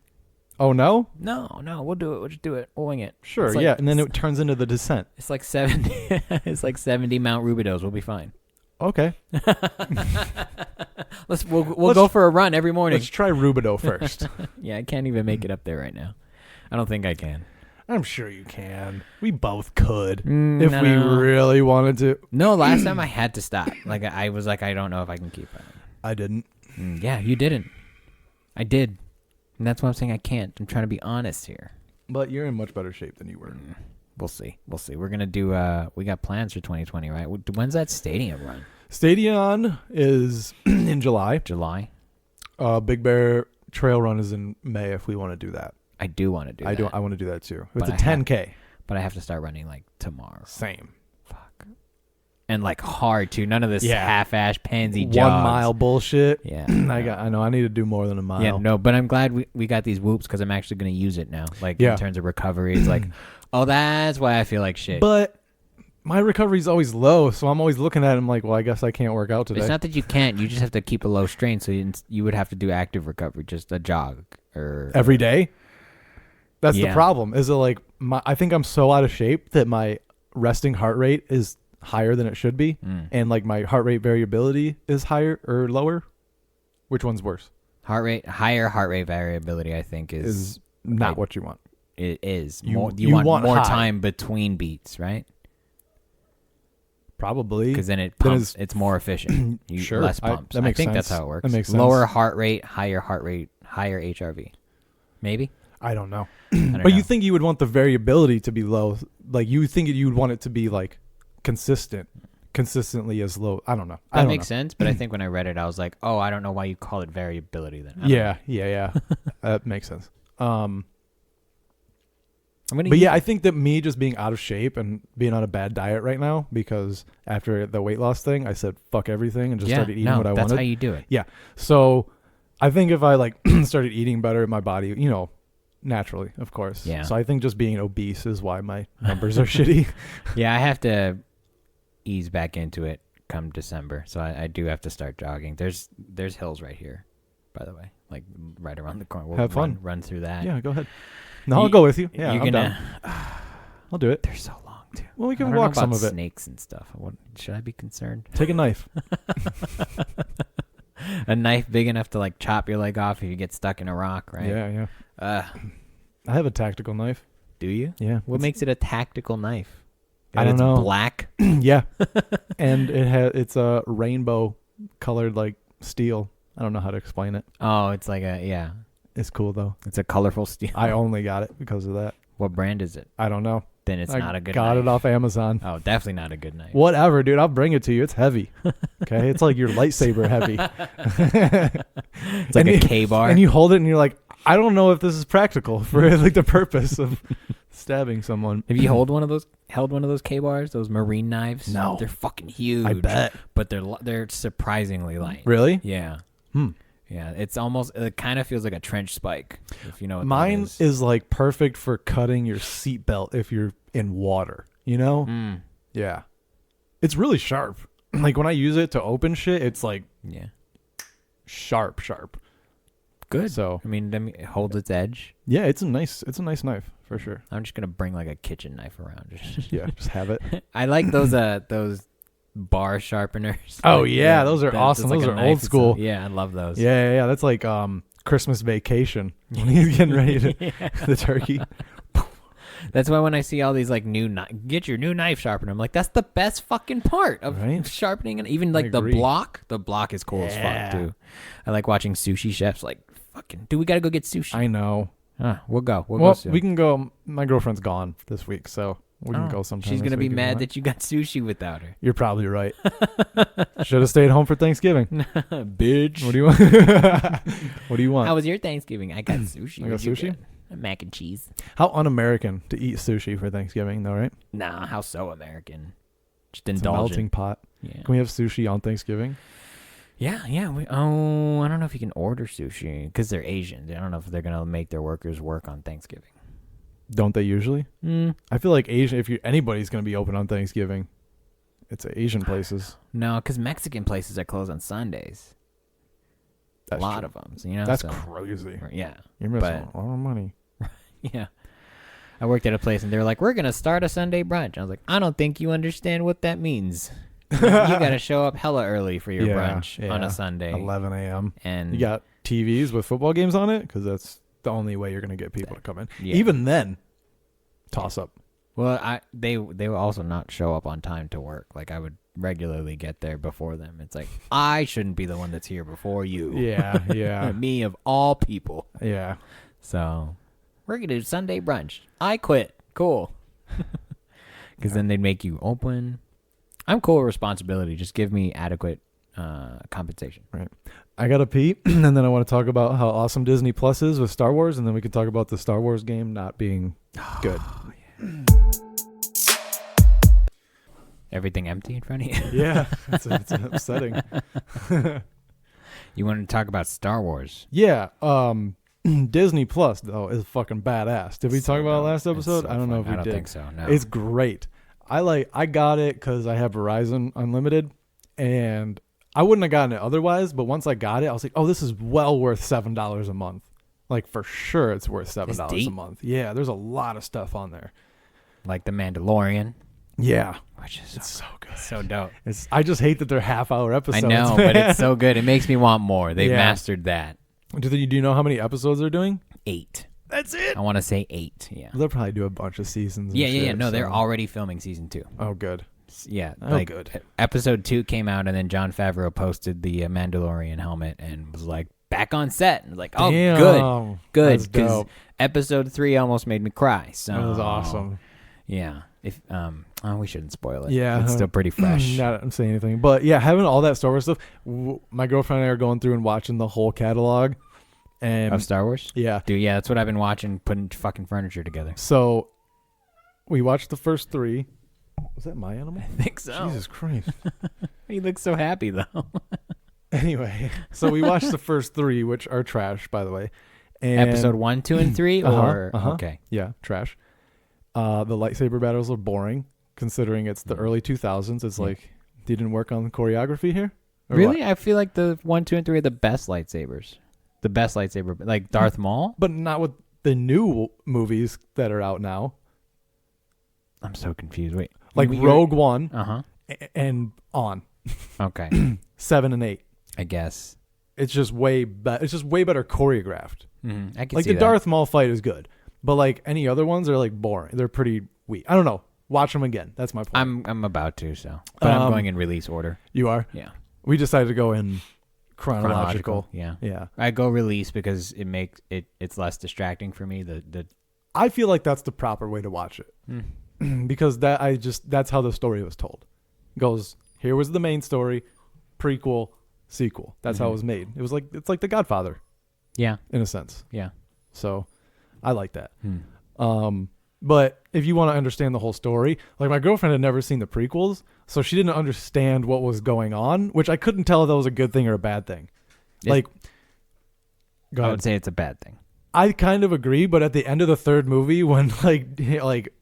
Oh no? No, we'll do it. We'll just do it. We'll wing it. Sure, yeah, and then it turns into the descent. It's like 70. It's like 70 Mount Rubidoux. We'll be fine. Okay. We'll go for a run every morning. Let's try Rubidoux first. Yeah, I can't even make it up there right now. I don't think I can. I'm sure you can. We both could if we really wanted to. No, last time I had to stop. Like I was like, I don't know if I can keep it. I didn't. Yeah, you didn't. I did. And that's why I'm saying I can't. I'm trying to be honest here. But you're in much better shape than you were. We'll see. We're going to do, we got plans for 2020, right? When's that Stadium run? Stadion is in July. July? Big Bear Trail Run is in May if we want to do that. I do want to do that. I want to do that too. It's a 10K. But I have to start running like tomorrow. Same. Fuck. And like hard too. None of this half-ass pansy 1 jogs. mile bullshit. Yeah. I know. I need to do more than a mile. Yeah, no, but I'm glad we got these whoops because I'm actually going to use it now. Like in terms of recovery, it's like, oh, that's why I feel like shit. But my recovery is always low, so I'm always looking at it. I'm like, well, I guess I can't work out today. It's not that you can't. You just have to keep a low strain. So you would have to do active recovery, just a jog or every day. That's the problem. Is it like I think I'm so out of shape that my resting heart rate is higher than it should be, and like my heart rate variability is higher or lower. Which one's worse? Higher heart rate variability, I think, is not what you want. It is. You want want more high. time between beats, right? Probably. Because then it pumps. It's more efficient. Sure. Less pumps. That makes I think sense. that's how it works. That makes sense. Lower heart rate, higher HRV. Maybe? I don't know. But you think you would want the variability to be low. Like you think you would want it to be like consistently as low. I don't know. That makes sense, but I think when I read it, I was like, oh, I don't know why you call it variability then. Yeah. That makes sense. But I think that me just being out of shape and being on a bad diet right now, because after the weight loss thing, I said fuck everything and just started eating what I wanted. That's how you do it. Yeah. So I think if I like started eating better, my body, naturally, of course. Yeah. So I think just being obese is why my numbers are shitty. Yeah, I have to ease back into it come December. So I do have to start jogging. There's hills right here, by the way, like right around the corner. We'll have fun. Run through that. Yeah, go ahead. No, I'll go with you. Yeah, I'm down. I'll do it. They're so long too. Well, we I can don't know walk some about of it. Snakes and stuff. Should I be concerned? Take a knife. A knife big enough to like chop your leg off if you get stuck in a rock, right? Yeah. I have a tactical knife. Do you? Yeah. What makes it a tactical knife? I don't know. Black. Yeah. And it's a rainbow colored like steel. I don't know how to explain it. Oh, it's like It's cool though. It's a colorful steel. I only got it because of that. What brand is it? I don't know. Then it's not a good got knife. it off Amazon. Oh, definitely not a good knife. Whatever, dude. I'll bring it to you. It's heavy. Okay? It's like your lightsaber heavy. It's like a K-bar. And you hold it and you're like, I don't know if this is practical for like the purpose of stabbing someone. Have you held one of those K-bars, those marine knives? No. They're fucking huge. I bet. But they're surprisingly light. Really? Yeah. Yeah, it kind of feels like a trench spike, if you know what Mine that is like perfect for cutting your seatbelt if you're in water, you know? Yeah. It's really sharp. Like when I use it to open shit, it's like sharp. Good. So I mean, it holds its edge. yeah, it's a nice knife for sure. I'm just gonna bring like a kitchen knife around. Yeah, just have it. I like those bar sharpeners. Oh yeah, those are awesome. Those are old school. Yeah, I love those. Yeah. That's like Christmas Vacation when he's getting ready to the turkey. That's why when I see all these like get your new knife sharpener, I'm like, that's the best fucking part of sharpening, and even like the block. The block is cool as fuck too. I like watching sushi chefs like fucking. We gotta go get sushi. I know. We'll go. We'll go soon. We can go. My girlfriend's gone this week, so we can go sometime. She's gonna be mad that you got sushi without her. You're probably right. Should have stayed home for Thanksgiving. Bitch. What do you want? What do you want? How was your Thanksgiving? I got sushi. I got sushi? Mac and cheese. How un-American to eat sushi for Thanksgiving, though, right? Nah, how so American? Just It's a melting indulgent. pot. Yeah. Can we have sushi on Thanksgiving? Yeah. I don't know if you can order sushi because they're Asian. I don't know if they're gonna make their workers work on Thanksgiving. Don't they usually? I feel like Asian. If anybody's gonna be open on Thanksgiving, it's Asian places. No, because Mexican places are closed on Sundays. That's a lot true. of them. So, you know, That's crazy. Yeah. You're missing a lot of money. Yeah. I worked at a place and they were like, we're going to start a Sunday brunch. I was like, I don't think you understand what that means. You got to show up hella early for your brunch on a Sunday. 11 a.m. And you got TVs with football games on it? Because that's the only way you're going to get people to come in. Yeah. Even then, toss up. Well, they will also not show up on time to work. Like I would regularly get there before them. It's like, I shouldn't be the one that's here before you. Yeah. Me of all people. Yeah. So we're going to do Sunday brunch. I quit. Cool. Because then they'd make you open. I'm cool with responsibility. Just give me adequate compensation. Right. I got to pee, and then I want to talk about how awesome Disney Plus is with Star Wars, and then we can talk about the Star Wars game not being good. Everything empty in front of you? Yeah. It's upsetting. You want to talk about Star Wars? Yeah. Disney Plus, though, is fucking badass. Did we talk about it last episode? I don't know if we did. I don't think so, no. It's great. I got it because I have Verizon Unlimited, and I wouldn't have gotten it otherwise, but once I got it, I was like, oh, this is well worth $7 a month. Like, for sure it's worth $7 a month. Yeah, there's a lot of stuff on there. Like The Mandalorian. Yeah. Which is so good. So dope. I just hate that they're half-hour episodes. I know, but it's so good. It makes me want more. They've mastered that. Do you know how many episodes they're doing? 8. That's it? I want to say 8, yeah. They'll probably do a bunch of seasons. Yeah. No, they're already filming season 2. Oh, good. Yeah. Good. Episode 2 came out, and then Jon Favreau posted the Mandalorian helmet and was like, back on set. And was like, oh, damn. good. Because episode 3 almost made me cry. So that was awesome. Yeah. We shouldn't spoil it. Yeah. It's still pretty fresh. Not saying anything. But yeah, having all that Star Wars stuff, my girlfriend and I are going through and watching the whole catalog. And of Star Wars? Yeah. Dude, yeah, that's what I've been watching, putting fucking furniture together. So we watched the first 3. Was that my animal? I think so. Jesus Christ. He looks so happy, though. Anyway, so we watched the first 3, which are trash, by the way. And Episode 1, 2, and 3? Okay. Yeah, trash. The lightsaber battles are boring, considering it's the early 2000s. It's like, they didn't work on the choreography here? Or really? what? I feel like the 1, 2, and 3 are the best lightsabers. The best lightsaber, like Darth Maul? But not with the new movies that are out now. I'm so confused. Wait. Like Rogue One and on. Okay. 7 and 8. I guess. It's just way better. It's just way better choreographed. Mm-hmm. I can like see the Darth Maul fight is good, but like any other ones are like boring. They're pretty weak. I don't know. Watch them again. That's my point. I'm about to, so. But I'm going in release order. You are? Yeah. We decided to go in chronological. Yeah. Yeah. I go release because it's less distracting for me. I feel like that's the proper way to watch it. Because that's how the story was told. It goes, here was the main story, prequel, sequel. That's how it was made. It's like The Godfather. Yeah. In a sense. Yeah. So I like that. But if you want to understand the whole story, like my girlfriend had never seen the prequels, so she didn't understand what was going on, which I couldn't tell if that was a good thing or a bad thing. Like Go I ahead. would say it's a bad thing. I kind of agree, but at the end of the third movie, when like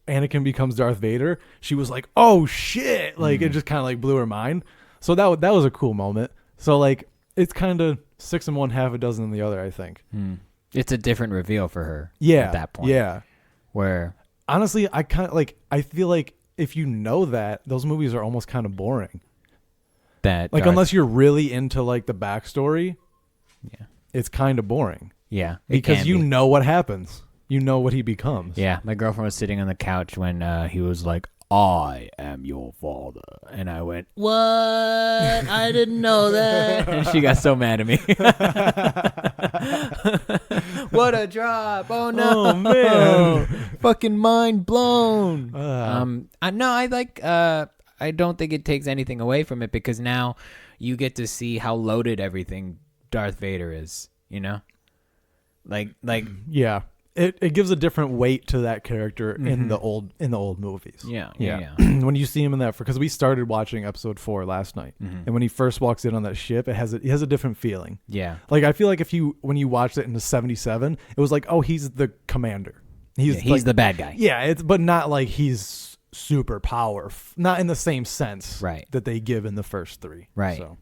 Anakin becomes Darth Vader, she was like, "Oh shit!" Like it just kind of like blew her mind. So that was a cool moment. So like it's kind of 6 in one, half a dozen in the other. I think. It's a different reveal for her. Yeah. At that point. Yeah. Where Honestly, I feel like if you know that, those movies are almost kind of boring. that Like Darth- unless you're really into like the backstory, Yeah. it's kind of boring Yeah. it because can you be. know what happens. You know what he becomes. Yeah, my girlfriend was sitting on the couch when he was like, "I am your father," and I went, "What? I didn't know that." And she got so mad at me. What a drop! Oh no, Oh, man. fucking mind blown. Uh. I don't think it takes anything away from it because now you get to see how loaded everything Darth Vader is. You know, like Yeah. It gives a different weight to that character in the old movies. yeah. When you see him in that, because we started watching episode 4 last night, and when he first walks in on that ship, it has a different feeling. Yeah. Like I feel like when you watched it in the 77, it was like, oh, he's the commander. He's He's the bad guy. Yeah, but not like he's super powerful. Not in the same sense, Right. that they give in the first 3. Right. So.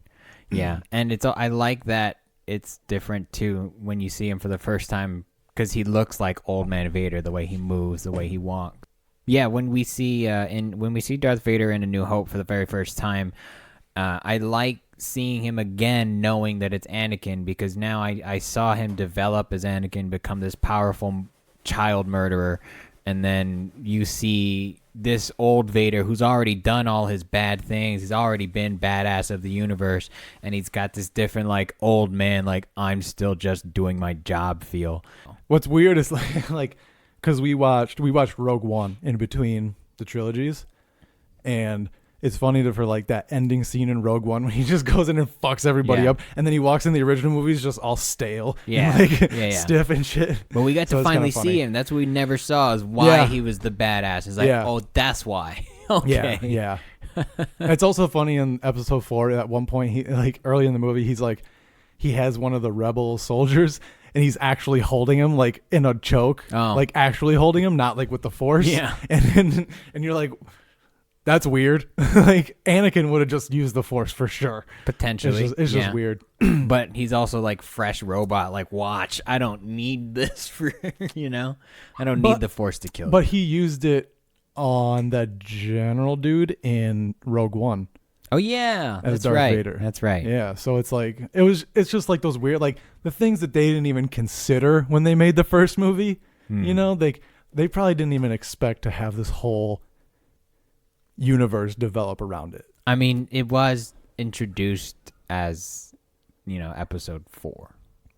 Yeah, and I like that it's different too when you see him for the first time because he looks like Old Man Vader, the way he moves, the way he walks. Yeah, when we see Darth Vader in A New Hope for the very first time, I like seeing him again, knowing that it's Anakin because now I saw him develop as Anakin, become this powerful child murderer, and then you see this old Vader who's already done all his bad things. He's already been badass of the universe, and he's got this different like old man, like I'm still just doing my job feel. What's weird is like because we watched Rogue One in between the trilogies, and it's funny for like that ending scene in Rogue One when he just goes in and fucks everybody Yeah. up, and then he walks in the original movies just all stale, Yeah. and, like, Yeah. stiff and shit. But we got So to it's kinda finally funny. see him. That's what we never saw is why Yeah. he was the badass. It's like, Yeah. oh, that's why. Okay. Yeah. It's also funny in episode 4 at one point he like early in the movie he's like he has one of the rebel soldiers and he's actually holding him like in a choke, like actually holding him, not like with the force. Yeah. And you're like, that's weird. Like Anakin would have just used the force for sure. Potentially. It's just weird. But he's also like fresh robot. Like, watch, I don't need this for, I don't need the force to kill. But he used it on that general dude in Rogue One. Oh yeah, As that's Darth right. Vader. That's right. Yeah, so it's like it's just like those weird like the things that they didn't even consider when they made the first movie. They probably didn't even expect to have this whole universe develop around it. I mean, it was introduced as, episode 4.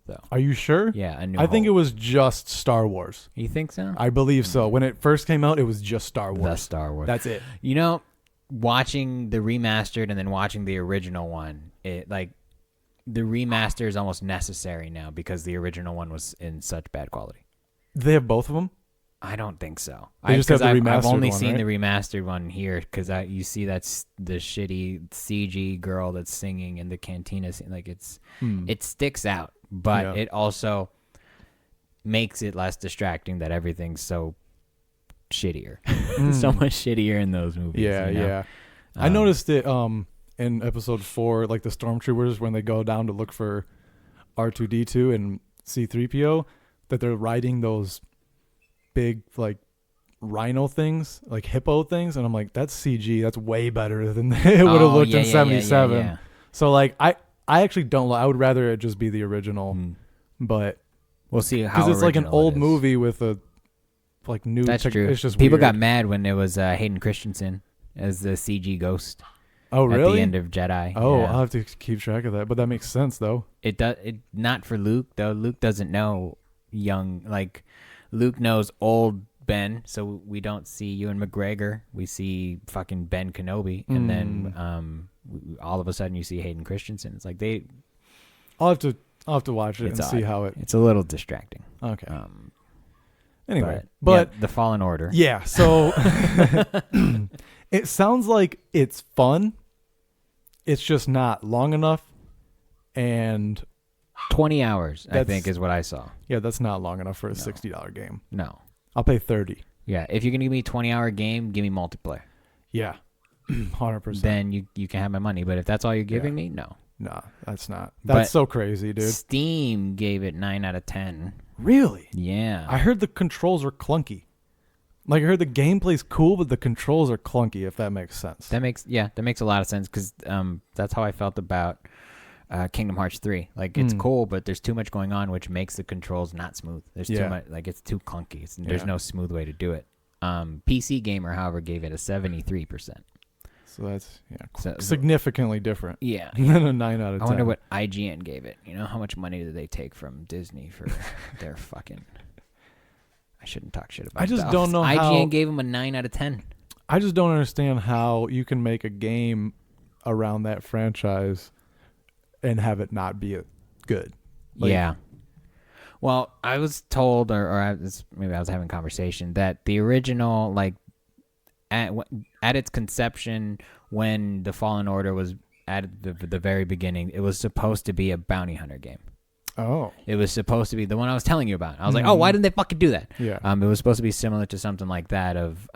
So Are you sure? yeah, A New I think it Hope. was just Star Wars. You think so? I believe so. When it first came out, it was just Star The Wars. Star Wars. That's it. Watching the remastered and then watching the original one, it like the remaster is almost necessary now because the original one was in such bad quality. Do they have both of them? I don't think so. They just have the I've remastered only one, seen right? the remastered one here because you see that's the shitty CG girl that's singing in the cantina scene. Like it sticks out, but Yeah. it also makes it less distracting that everything's so shittier, so much shittier in those movies. Yeah. I noticed it in episode 4, like the stormtroopers when they go down to look for R2D2 and C3PO, that they're riding those big like rhino things, like hippo things, and I'm like, that's CG. That's way better than it would have looked in 77. Yeah. So like I actually don't. I would rather it just be the original, but We'll see how because it's like an original it old is. movie with a like new. That's true. It's just People weird. got mad when it was Hayden Christensen as the CG ghost Oh at really? the end of Jedi. Oh, Yeah. I'll have to keep track of that. But that makes sense though. It does. It not for Luke though. Luke doesn't know young. Like Luke knows old Ben, so we don't see Ewan McGregor. We see fucking Ben Kenobi, and then all of a sudden you see Hayden Christensen. It's like I'll have to watch it It's and see odd. how it. It's a little distracting. Okay. Anyway, but the Fallen Order. yeah. So it sounds like it's fun. It's just not long enough, and 20 hours, I That's- think, is what I saw. Yeah, that's not long enough for a $60 game. No. I'll pay 30. Yeah, if you're going to give me a 20-hour game, give me multiplayer. Yeah, 100%. Then you can have my money. But if that's all you're giving me, no. Nah, that's not. But That's so crazy, dude. Steam gave it 9 out of 10. Really? Yeah. I heard the controls are clunky. Like, I heard the gameplay's cool, but the controls are clunky, if that makes sense. That makes a lot of sense because that's how I felt about Kingdom Hearts 3. Like, it's cool, but there's too much going on, which makes the controls not smooth. There's too much, like, it's too clunky. There's no smooth way to do it. PC Gamer, however, gave it a 73%. So that's So- significantly different Yeah. than a 9 out of 10. I wonder what IGN gave it. You know, how much money did they take from Disney for their fucking... I shouldn't talk shit about I just those. don't know IGN how... gave them a 9 out of 10. I just don't understand how you can make a game around that franchise and have it not be good. Like, Yeah. Well, I was told, maybe I was having a conversation, that the original, like, at its conception, when the Fallen Order was at the very beginning, it was supposed to be a bounty hunter game. Oh. It was supposed to be the one I was telling you about. I was like, oh, why didn't they fucking do that? Yeah. It was supposed to be similar to something like that of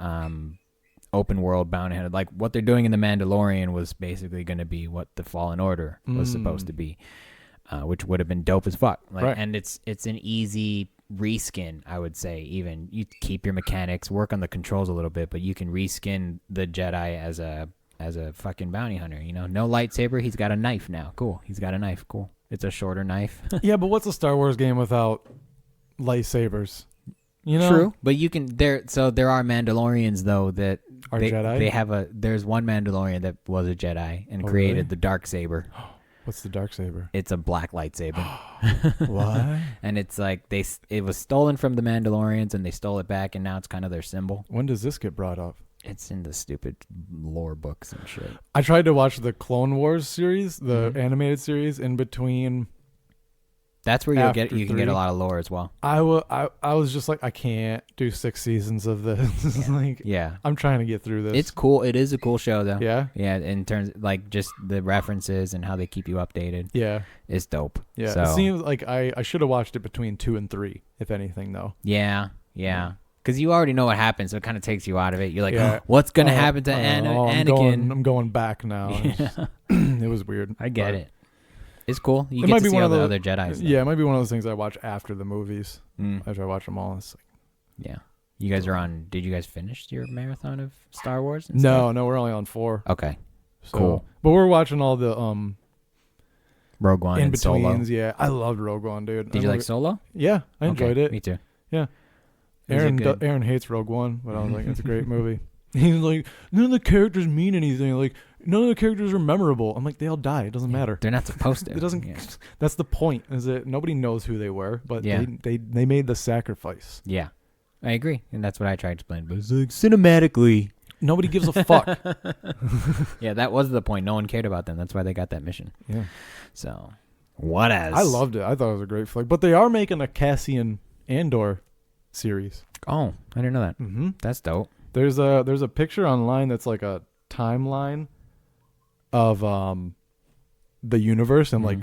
open world bounty hunter. Like what they're doing in The Mandalorian was basically going to be what the Fallen Order was supposed to be, which would have been dope as fuck. Like, Right. And it's an easy reskin, I would say. Even you keep your mechanics, work on the controls a little bit, but you can reskin the Jedi as a fucking bounty hunter. You know, no lightsaber. He's got a knife now. Cool. He's got a knife. Cool. It's a shorter knife. Yeah, but what's a Star Wars game without lightsabers? You know? True, but you can there are Mandalorians though that Are Jedi? They have there's one Mandalorian that was a Jedi and created really? the dark saber. What's the dark saber? It's a black lightsaber. What? And it's like it was stolen from the Mandalorians and they stole it back and now it's kind of their symbol. When does this get brought up? It's in the stupid lore books and shit. I tried to watch the Clone Wars series, the animated series, in between. That's where you can get 3. a lot of lore as well. I was just like, I can't do 6 seasons of this. Like, Yeah. I'm trying to get through this. It's cool. It is a cool show though. Yeah? Yeah, in terms like just the references and how they keep you updated. Yeah. It's dope. Yeah. So, It seems like I should have watched it between 2 and 3, if anything, though. Yeah. Because you already know what happens, so it kind of takes you out of it. You're like, Yeah. what's going to happen to Anakin? I'm going back now. Yeah. It was weird. I get but it. It's cool. You It get might to be see one all of the the- other Jedis. Yeah, it might be one of those things I watch after the movies. Mm. After I watch them all. It's like, Yeah. You guys are on. Did you guys finish your marathon of Star Wars? And no, we're only on 4. stuff? Okay. So, Cool. But we're watching all the Rogue One in and Solo. betweens. Yeah, I loved Rogue One, dude. Did you like Solo? Yeah, I enjoyed Okay, it. Me too. Yeah. Is it good? Aaron hates Rogue One, but I was like, it's a great movie. He's like, none of the characters mean anything. Like, none of the characters are memorable. I'm like, they all die. It doesn't matter. They're not supposed to. It doesn't. Yeah. That's the point. Is that nobody knows who they were, but Yeah. they made the sacrifice. Yeah. I agree, and that's what I tried to explain. But it's like cinematically. Nobody gives a fuck. Yeah, that was the point. No one cared about them. That's why they got that mission. Yeah. So, what else? I loved it. I thought it was a great flick. But they are making a Cassian Andor series. Oh, I didn't know that. Mm-hmm. That's dope. There's a picture online that's like a timeline of the universe and like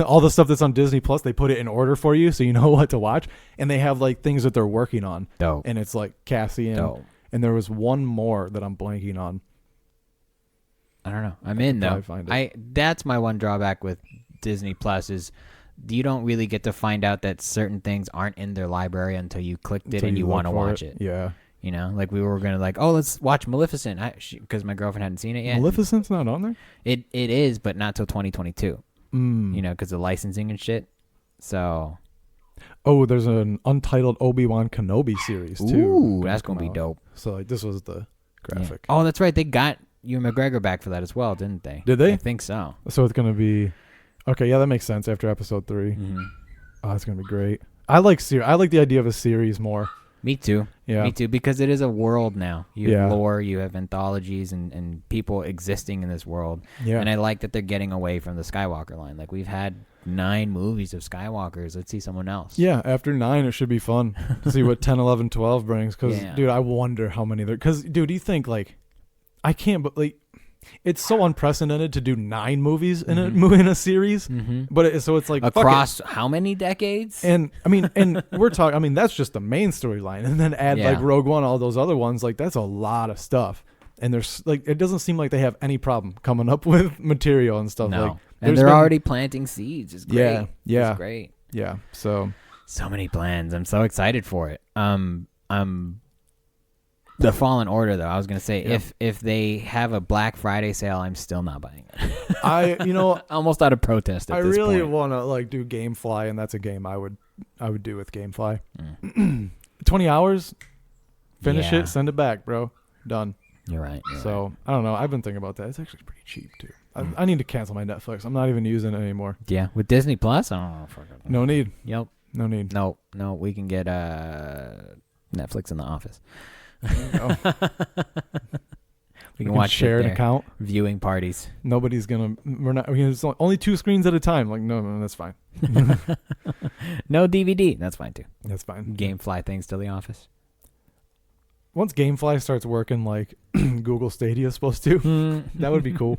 all the stuff that's on Disney Plus. They put it in order for you so you know what to watch, and they have like things that they're working on. Dope. And it's like Cassian. Dope. And there was one more that I'm blanking on. I don't know. I'm in though. probably find it. That's my one drawback with Disney Plus is you don't really get to find out that certain things aren't in their library until you clicked it Until and you look want to for watch it. Yeah. You know, like we were gonna like, oh, let's watch Maleficent because my girlfriend hadn't seen it yet. Maleficent's not on there? It is, but not till 2022. Mm. You know, because of licensing and shit. So, Oh, there's an untitled Obi-Wan Kenobi series too. ooh, that's gonna be out. dope. So like this was the Yeah. graphic. Oh, that's right. They got Ewan McGregor back for that as well, didn't they? Did they? I think so. So it's gonna be okay. Yeah, that makes sense after episode 3. Mm-hmm. Oh, it's gonna be great. I like the idea of a series more. Me too. Yeah. Me too, because it is a world now. You have Yeah. lore, you have anthologies, and people existing in this world. Yeah. And I like that they're getting away from the Skywalker line. Like, we've had 9 movies of Skywalkers. Let's see someone else. Yeah, after 9, it should be fun to see what 10, 11, 12 brings. Because, Yeah. dude, I wonder how many there. Because, dude, you think, like, I can't, but, like, it's so unprecedented to do 9 movies in a series. But so it's like across how many decades? And I mean, and we're talking. I mean, that's just the main storyline, and then add like Rogue One, all those other ones. Like that's a lot of stuff. And there's like it doesn't seem like they have any problem coming up with material and stuff. No, like, and they're already planting seeds. It's great. Yeah, it's great. Yeah, so many plans. I'm so excited for it. The Fallen Order, though, I was gonna say if they have a Black Friday sale, I'm still not buying it. I almost out of protest. At this really point. want to like do GameFly, and that's a game I would do with GameFly. 20 hours, finish it, send it back, bro. Done. You're right. So I don't know. I've been thinking about that. It's actually pretty cheap too. I need to cancel my Netflix. I'm not even using it anymore. Yeah, with Disney Plus, I don't know. No need. Yep. No need. No. We can get Netflix in the office. We can watch share an account. Viewing parties. Nobody's gonna. We're not. It's only 2 screens at a time. Like no, that's fine. No DVD. That's fine too. That's fine. GameFly things to the office. Once GameFly starts working like Google Stadia is supposed to, that would be cool.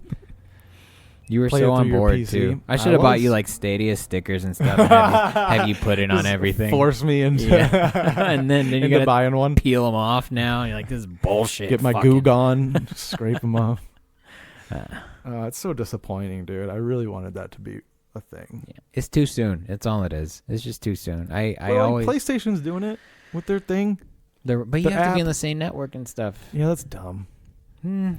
You were Play so it on through your board PC. too. I should have bought you like Stadia stickers and stuff. And have you put it on everything? Force me into and then you into gotta buying one. peel them off now. You're like, this is bullshit. Get my Fucking- Goog on, scrape them off. It's so disappointing, dude. I really wanted that to be a thing. Yeah. It's too soon. That's all it is. It's just too soon. I Well, always. PlayStation's doing it with their thing. But you have to be on the same network and stuff. Yeah, that's dumb.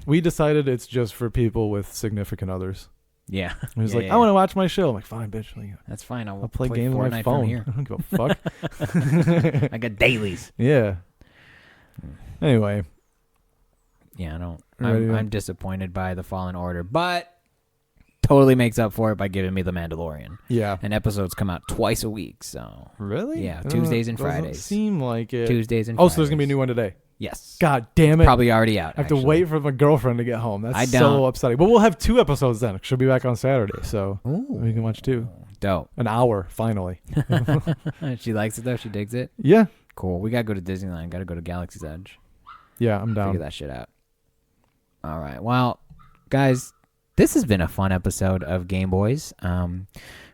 We decided it's just for people with significant others. Yeah. It was I want to watch my show. I'm like, fine, bitch. Like, that's fine. I'll play games Fortnite on my from phone. here. I don't give a fuck. I got dailies. Yeah. Anyway. Yeah, I don't. Ready to- I'm disappointed by the Fallen Order, but totally makes up for it by giving me the Mandalorian. Yeah. And episodes come out twice a week, so Really? yeah, Tuesdays and Doesn't Fridays. Seem like it. Tuesdays and Oh, Fridays. so there's gonna be a new one today. Yes. God damn it! Probably already out. I have to wait for my girlfriend to get home. That's so don't. upsetting. But we'll have 2 episodes then. She'll be back on Saturday, so Ooh. we can watch 2. Dope. An hour finally. She likes it though. She digs it. Yeah. Cool. We gotta go to Disneyland. Gotta go to Galaxy's Edge. Yeah, I'm down. Figure that shit out. All right. Well, guys, this has been a fun episode of Gameboiz.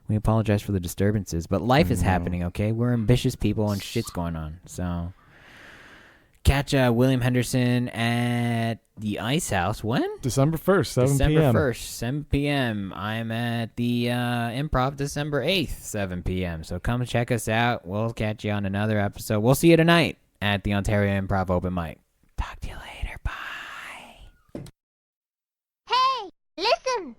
We apologize for the disturbances, but life is happening, okay? We're ambitious people and shit's going on. So catch William Henderson at the Ice House. When? December 1st, 7 December p.m. 1st, 7 p.m. I'm at the Improv December 8th, 7 p.m. So come check us out. We'll catch you on another episode. We'll see you tonight at the Ontario Improv Open Mic. Talk to you later. Bye. Hey, listen!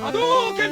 Hadouken!